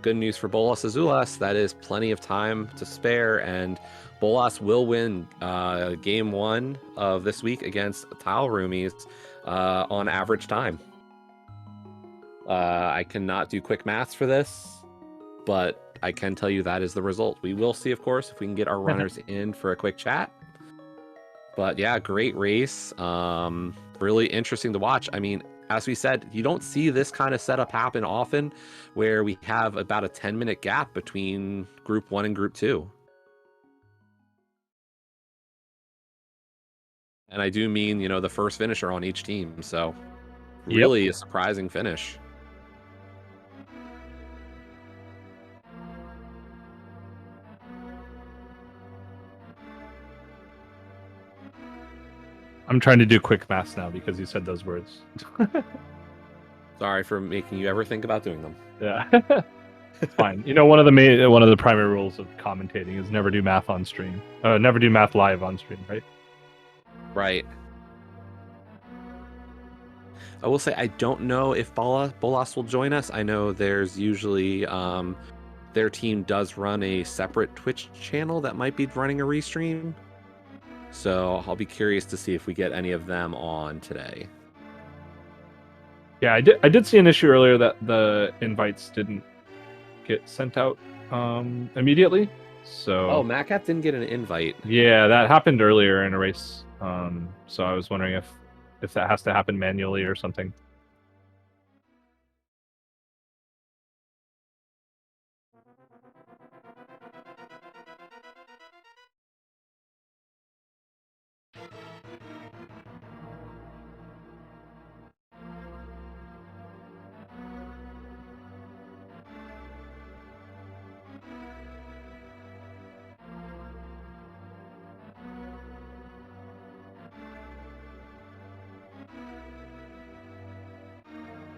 good news for Bolas Azules. That is plenty of time to spare, and Bolas will win game 1 of this week against Tal Roomies on average time. I cannot do quick maths for this, but I can tell you that is the result. We will see, of course, if we can get our runners in for a quick chat. But yeah, great race. Really interesting to watch. I mean, as we said, you don't see this kind of setup happen often, where we have about a 10-minute gap between Group 1 and Group 2. And I do mean, the first finisher on each team. So really a surprising finish. I'm trying to do quick maths now because you said those words. Sorry for making you ever think about doing them. Yeah. It's fine. One of the primary rules of commentating is never do math on stream. Never do math live on stream, right? Right. I will say I don't know if Bolas will join us. I know there's usually their team does run a separate Twitch channel that might be running a restream. So I'll be curious to see if we get any of them on today. Yeah, I did see an issue earlier that the invites didn't get sent out immediately. So Oh, Macap didn't get an invite. yeah, that happened earlier in a race. So I was wondering if that has to happen manually or something.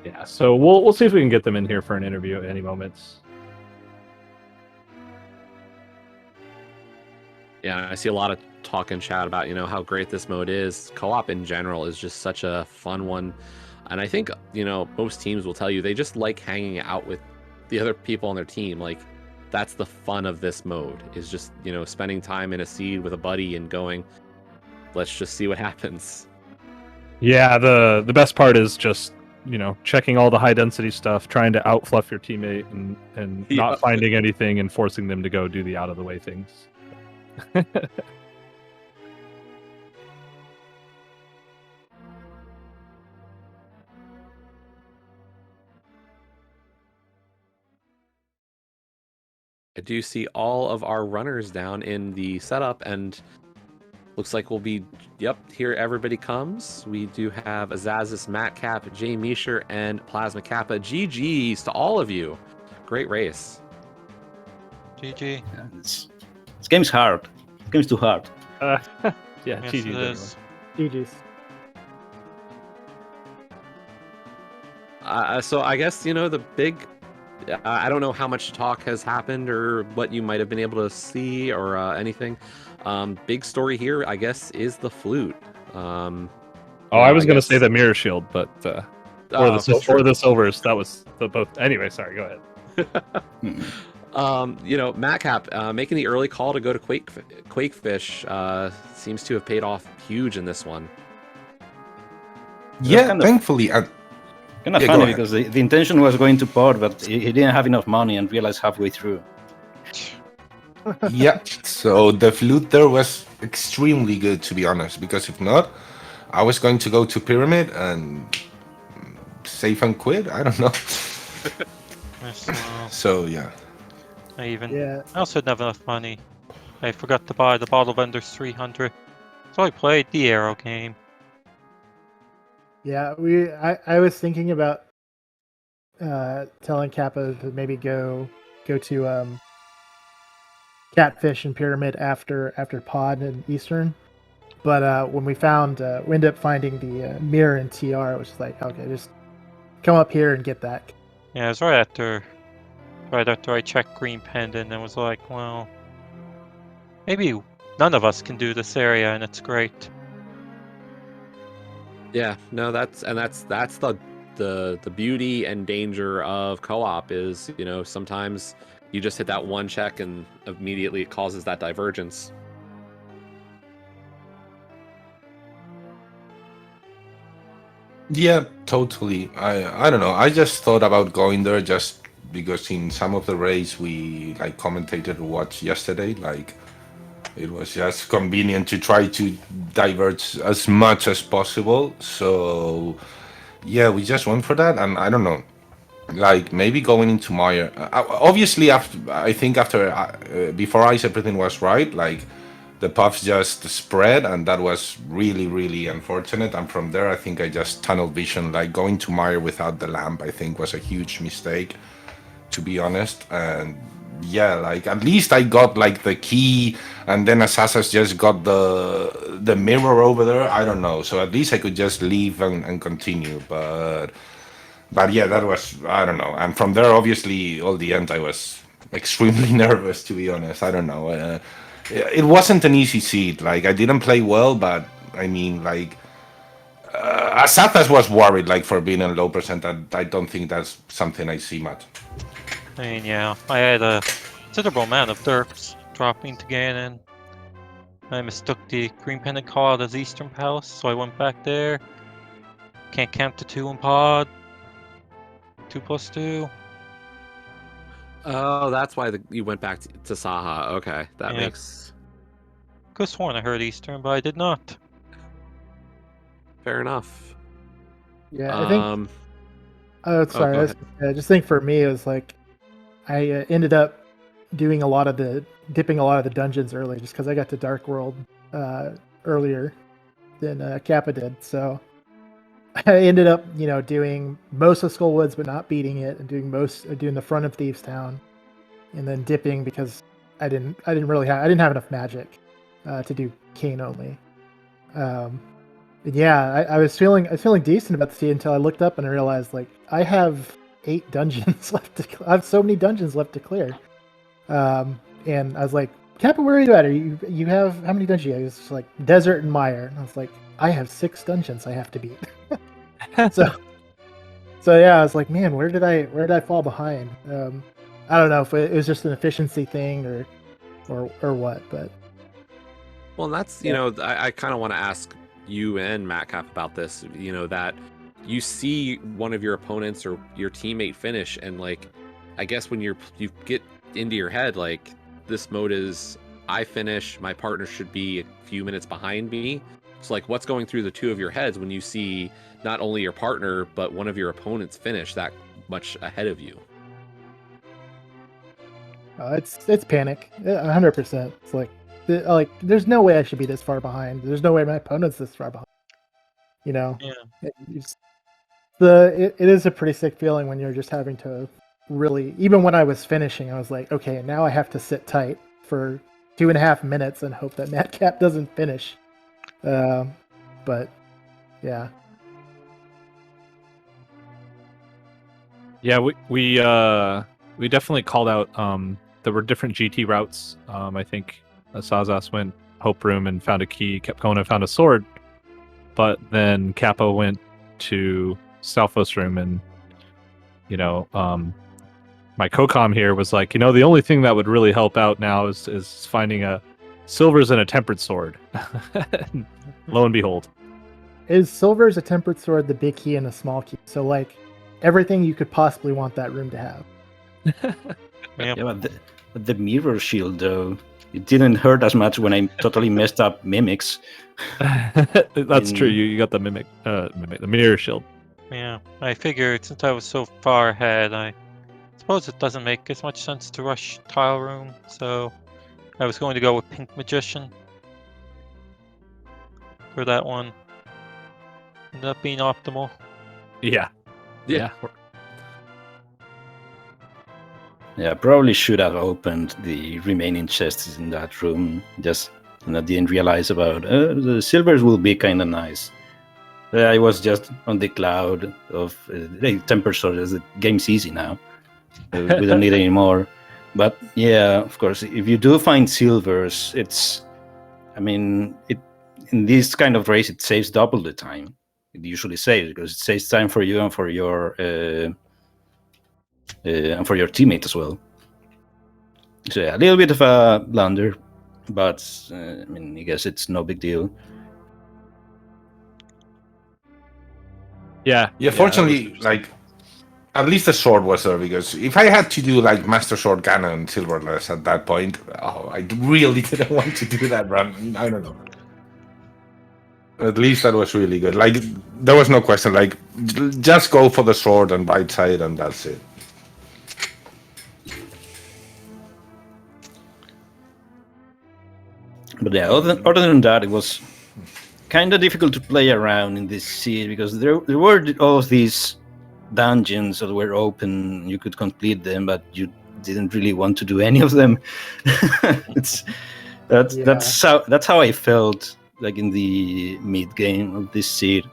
Yeah, so we'll see if we can get them in here for an interview at any moment. Yeah, I see a lot of talk and chat about, how great this mode is. Co-op in general is just such a fun one. And I think, most teams will tell you they just like hanging out with the other people on their team. Like, that's the fun of this mode, is just, spending time in a seed with a buddy and going, let's just see what happens. Yeah, the best part is just, checking all the high density stuff, trying to outfluff your teammate and Yeah. not finding anything and forcing them to go do the out of the way things. I do see all of our runners down in the setup, and looks like we'll be, here everybody comes. We do have Azules, Matt Cap, Jay Meisher, and Plasma Kappa. GG's to all of you. Great race. GG. Yeah, this game's hard. This game's too hard. Yeah, Yes, GG's it anyway. is. GG's. So I guess, the big... I don't know how much talk has happened or what you might have been able to see or anything. Big story here, I guess, is the flute. I was going to say the mirror shield, but or the silvers. That was the both. Anyway, sorry. Go ahead. Matt Cap making the early call to go to Quakefish seems to have paid off huge in this one. Yeah, kind of- thankfully. Kind of Yeah, go funny ahead. because the intention was going to pod, but he didn't have enough money and realized halfway through. Yeah, so the flute there was extremely good, to be honest, because if not, I was going to go to Pyramid and save and quit. I don't know. Yes, well, So, yeah. I Yeah. also didn't have enough money. I forgot to buy the bottle vendor's 300. So I played the Arrow game. Yeah, I was thinking about telling Kappa to maybe go to Catfish and Pyramid after Pod and Eastern, but when we ended up finding the mirror and TR, it was just like, okay, just come up here and get that. Yeah, it was right after I checked Green Pendant and was like, well, maybe none of us can do this area, and it's great. Yeah, no, that's the beauty and danger of co-op is, sometimes you just hit that one check and immediately it causes that divergence. Yeah, totally. I don't know. I just thought about going there just because in some of the race we commentated or watched yesterday, it was just convenient to try to diverge as much as possible. So yeah, we just went for that, and I don't know. Maybe going into Meyer. Obviously, before ice everything was right. The puffs just spread, and that was really, really unfortunate. And from there, I think I just tunnel vision. Going to Meyer without the lamp, I think was a huge mistake, to be honest. And yeah, at least I got the key, and then Asasas just got the mirror over there. I don't know. So at least I could just leave and continue. But yeah, that was, I don't know. And from there, obviously, all the end, I was extremely nervous, to be honest. I don't know. It wasn't an easy seed. I didn't play well, but I mean, Asathas was worried, for being in low percent. I don't think that's something I see much. I mean, yeah, I had a considerable amount of derps dropping to Ganon. I mistook the green pendant call out as Eastern Palace, so I went back there. Can't camp to 2 in pod. 2+2. Oh, that's why you went back to Saha. Okay, that Yeah. makes Could have sworn I heard Eastern, but I did not. fair enough. Yeah, I think. Oh, Sorry. go ahead. I just think for me it was like I ended up doing dipping a lot of the dungeons early, just because I got to Dark World earlier than Kappa did. So I ended up, doing most of Skullwoods, but not beating it, and doing the front of Thieves Town, and then dipping because I didn't have enough magic to do Kane only. Yeah, I was feeling decent about the seed until I looked up and I realized like I have 8 dungeons left to. I have so many dungeons left to clear. And I was like, Kappa, where are you at? You have how many dungeons? It was just like Desert and Mire. And I was like, I have 6 dungeons I have to beat. so yeah, I was like, man, where did I fall behind? I don't know if it was just an efficiency thing or what, but Well, that's I kind of want to ask you and Matcap about this. That you see one of your opponents or your teammate finish, and like, I guess when you get into your head like this mode is I finish, my partner should be a few minutes behind me. So like, what's going through the two of your heads when you see not only your partner but one of your opponents finish that much ahead of you? it's panic, 100%. It's like there's no way I should be this far behind. There's no way my opponent's this far behind. Yeah. It is a pretty sick feeling when you're just having to really. Even when I was finishing, I was like, okay, now I have to sit tight for 2.5 minutes and hope that Madcap doesn't finish. But yeah. Yeah, we definitely called out. There were different GT routes. I think Sazas went Hope Room and found a key. Kept going and found a sword, but then Kappa went to Southwest Room, and my co-com here was like, the only thing that would really help out now is finding a silvers and a tempered sword. Lo and behold, Is silver's a tempered sword the big key and a small key? So like everything you could possibly want that room to have. Yeah. Yeah, but the mirror shield, though, it didn't hurt as much when I totally messed up mimics. that's true. You got the mimic, the mirror shield. Yeah, I figured since I was so far ahead, I suppose it doesn't make as much sense to rush Tile Room, so I was going to go with Pink Magician for that one. Ended up being optimal. Yeah. Yeah, probably should have opened the remaining chests in that room. Just didn't realize about the silvers will be kind of nice. I was just on the cloud of temper sword. The game's easy now. We don't need any more. But yeah, of course, if you do find silvers, in this kind of race, it saves double the time. It usually saves because it saves time for you and for your teammate as well. So yeah, a little bit of a blunder, but I guess it's no big deal. Yeah. Fortunately, at least the sword was there, because if I had to do like Master Sword Ganon Silverless at that point, I really didn't want to do that run. I don't know. At least that was really good. Like, there was no question. Like, just go for the sword and right side, and that's it. But yeah, other than that, it was kind of difficult to play around in this seed because there were all of these dungeons that were open. You could complete them, but you didn't really want to do any of them. That's how I felt like in the mid game of this seed.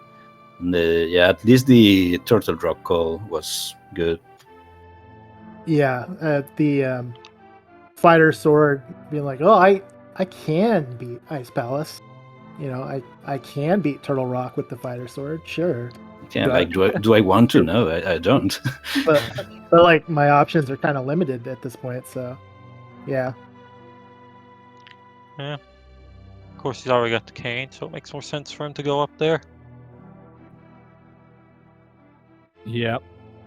And at least the Turtle Rock call was good. Yeah, the fighter sword being like, oh, I can beat Ice Palace. I can beat Turtle Rock with the fighter sword. Sure. Yeah, do I want to? No, I don't. but like my options are kind of limited at this point. So, yeah. Yeah. course, he's already got the cane, so it makes more sense for him to go up there. Yeah,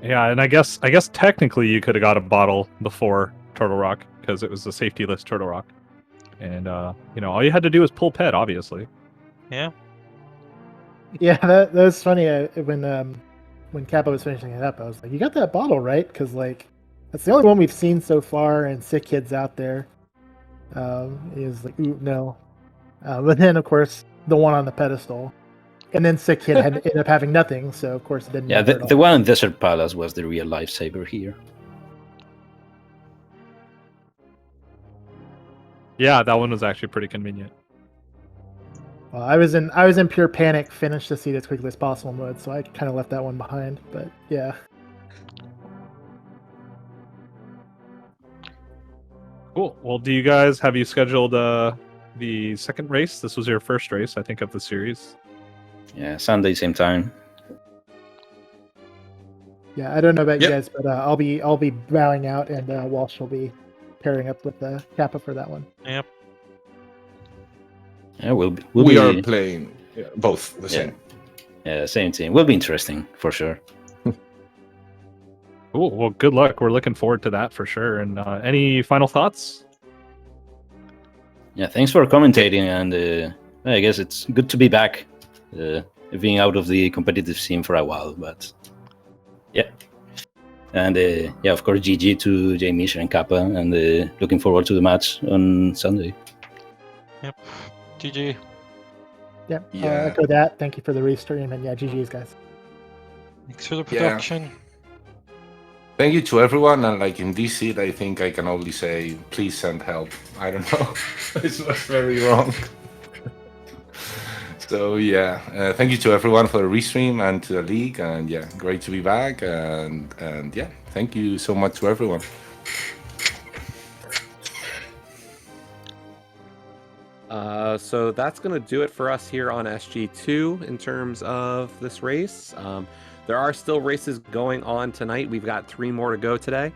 and I guess technically you could have got a bottle before Turtle Rock because it was a safety list Turtle Rock, and all you had to do was pull pet, obviously. Yeah. Yeah, that was funny. When Kappa was finishing it up, I was like, "You got that bottle right?" Because like that's the only one we've seen so far, and Sick Kid's out there. He was like, "Ooh, no," but then of course the one on the pedestal, and then Sick Kid had ended up having nothing, so of course it didn't Yeah, matter the at all. one in Desert Palace was the real lifesaver here. Yeah, that one was actually pretty convenient. Well, I was in pure panic, finish the seed as quickly as possible mode, so I kind of left that one behind. But yeah, Cool. Well, have you scheduled the second race? This was your first race, I think, of the series. Yeah, Sunday same time. yeah, I don't know about you Yep. guys, but I'll be bowing out, and Walsh will be pairing up with Kappa for that one. Yep. Yeah, we We are playing both the Yeah. same. Yeah, same team. Will be interesting for sure. Cool. Well, good luck. We're looking forward to that for sure. And any final thoughts? Yeah, thanks for commentating, and I guess it's good to be back, being out of the competitive scene for a while. But yeah, and yeah, of course, GG to Jamie and Kappa, and looking forward to the match on Sunday. Yep. GG. Yeah, Yeah. echo that. Thank you for the restream, and yeah, GG's guys. Thanks for the Yeah. production. Thank you to everyone, and like in this seat, I think I can only say, please send help. I don't know, this was very wrong. So yeah, thank you to everyone for the restream and to the league, and yeah, great to be back, and yeah, thank you so much to everyone. So that's going to do it for us here on SG2 in terms of this race. There are still races going on tonight. We've got 3 more to go today.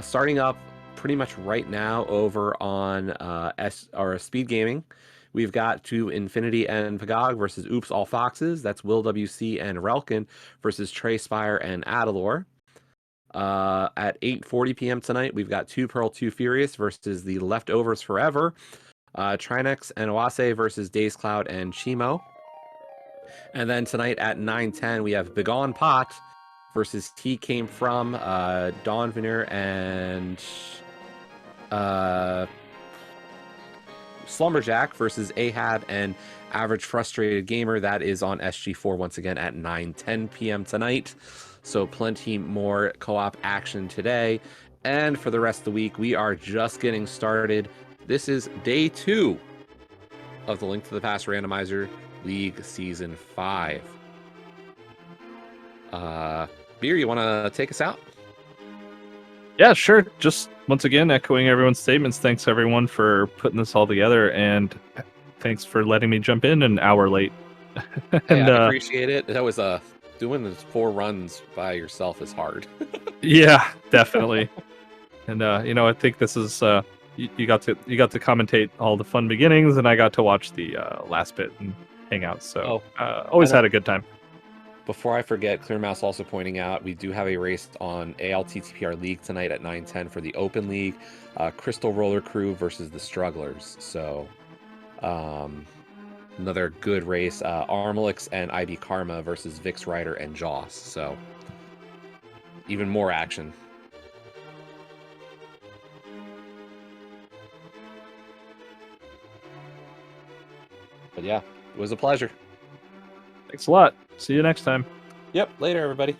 Starting up pretty much right now over on SpeedGaming. We've got to Infinity and Pagog versus Oops All Foxes. That's Will WC and Relkin versus Trey Spire and Adalor. At 8:40 p.m. tonight, we've got 2 Pearl 2 Furious versus the Leftovers Forever. Trinex and Oase versus Days Cloud and Chimo. And then tonight at 9:10, we have Begone Pot versus He Came From, Dawn Veneer and Slumberjack versus Ahab and Average Frustrated Gamer. That is on SG4 once again at 9:10 p.m. tonight. So plenty more co-op action today. And for the rest of the week, we are just getting started. This is day 2 of the Link to the Past Randomizer League Season 5. Beer, you want to take us out? Yeah, sure. Just once again, echoing everyone's statements. Thanks everyone for putting this all together, and thanks for letting me jump in an hour late. And I appreciate it. That was doing the 4 runs by yourself is hard. Yeah, definitely. And I think this is you got to commentate all the fun beginnings, and I got to watch the last bit and hang out. So always had a good time. Before I forget, Clearmouse also pointing out we do have a race on ALTTPR League tonight at 9:10 for the Open League, Crystal Roller Crew versus the Strugglers. So another good race. Armalix and IB Karma versus Vix Rider and Joss. So even more action. But yeah, it was a pleasure. Thanks a lot. See you next time. Yep, later everybody.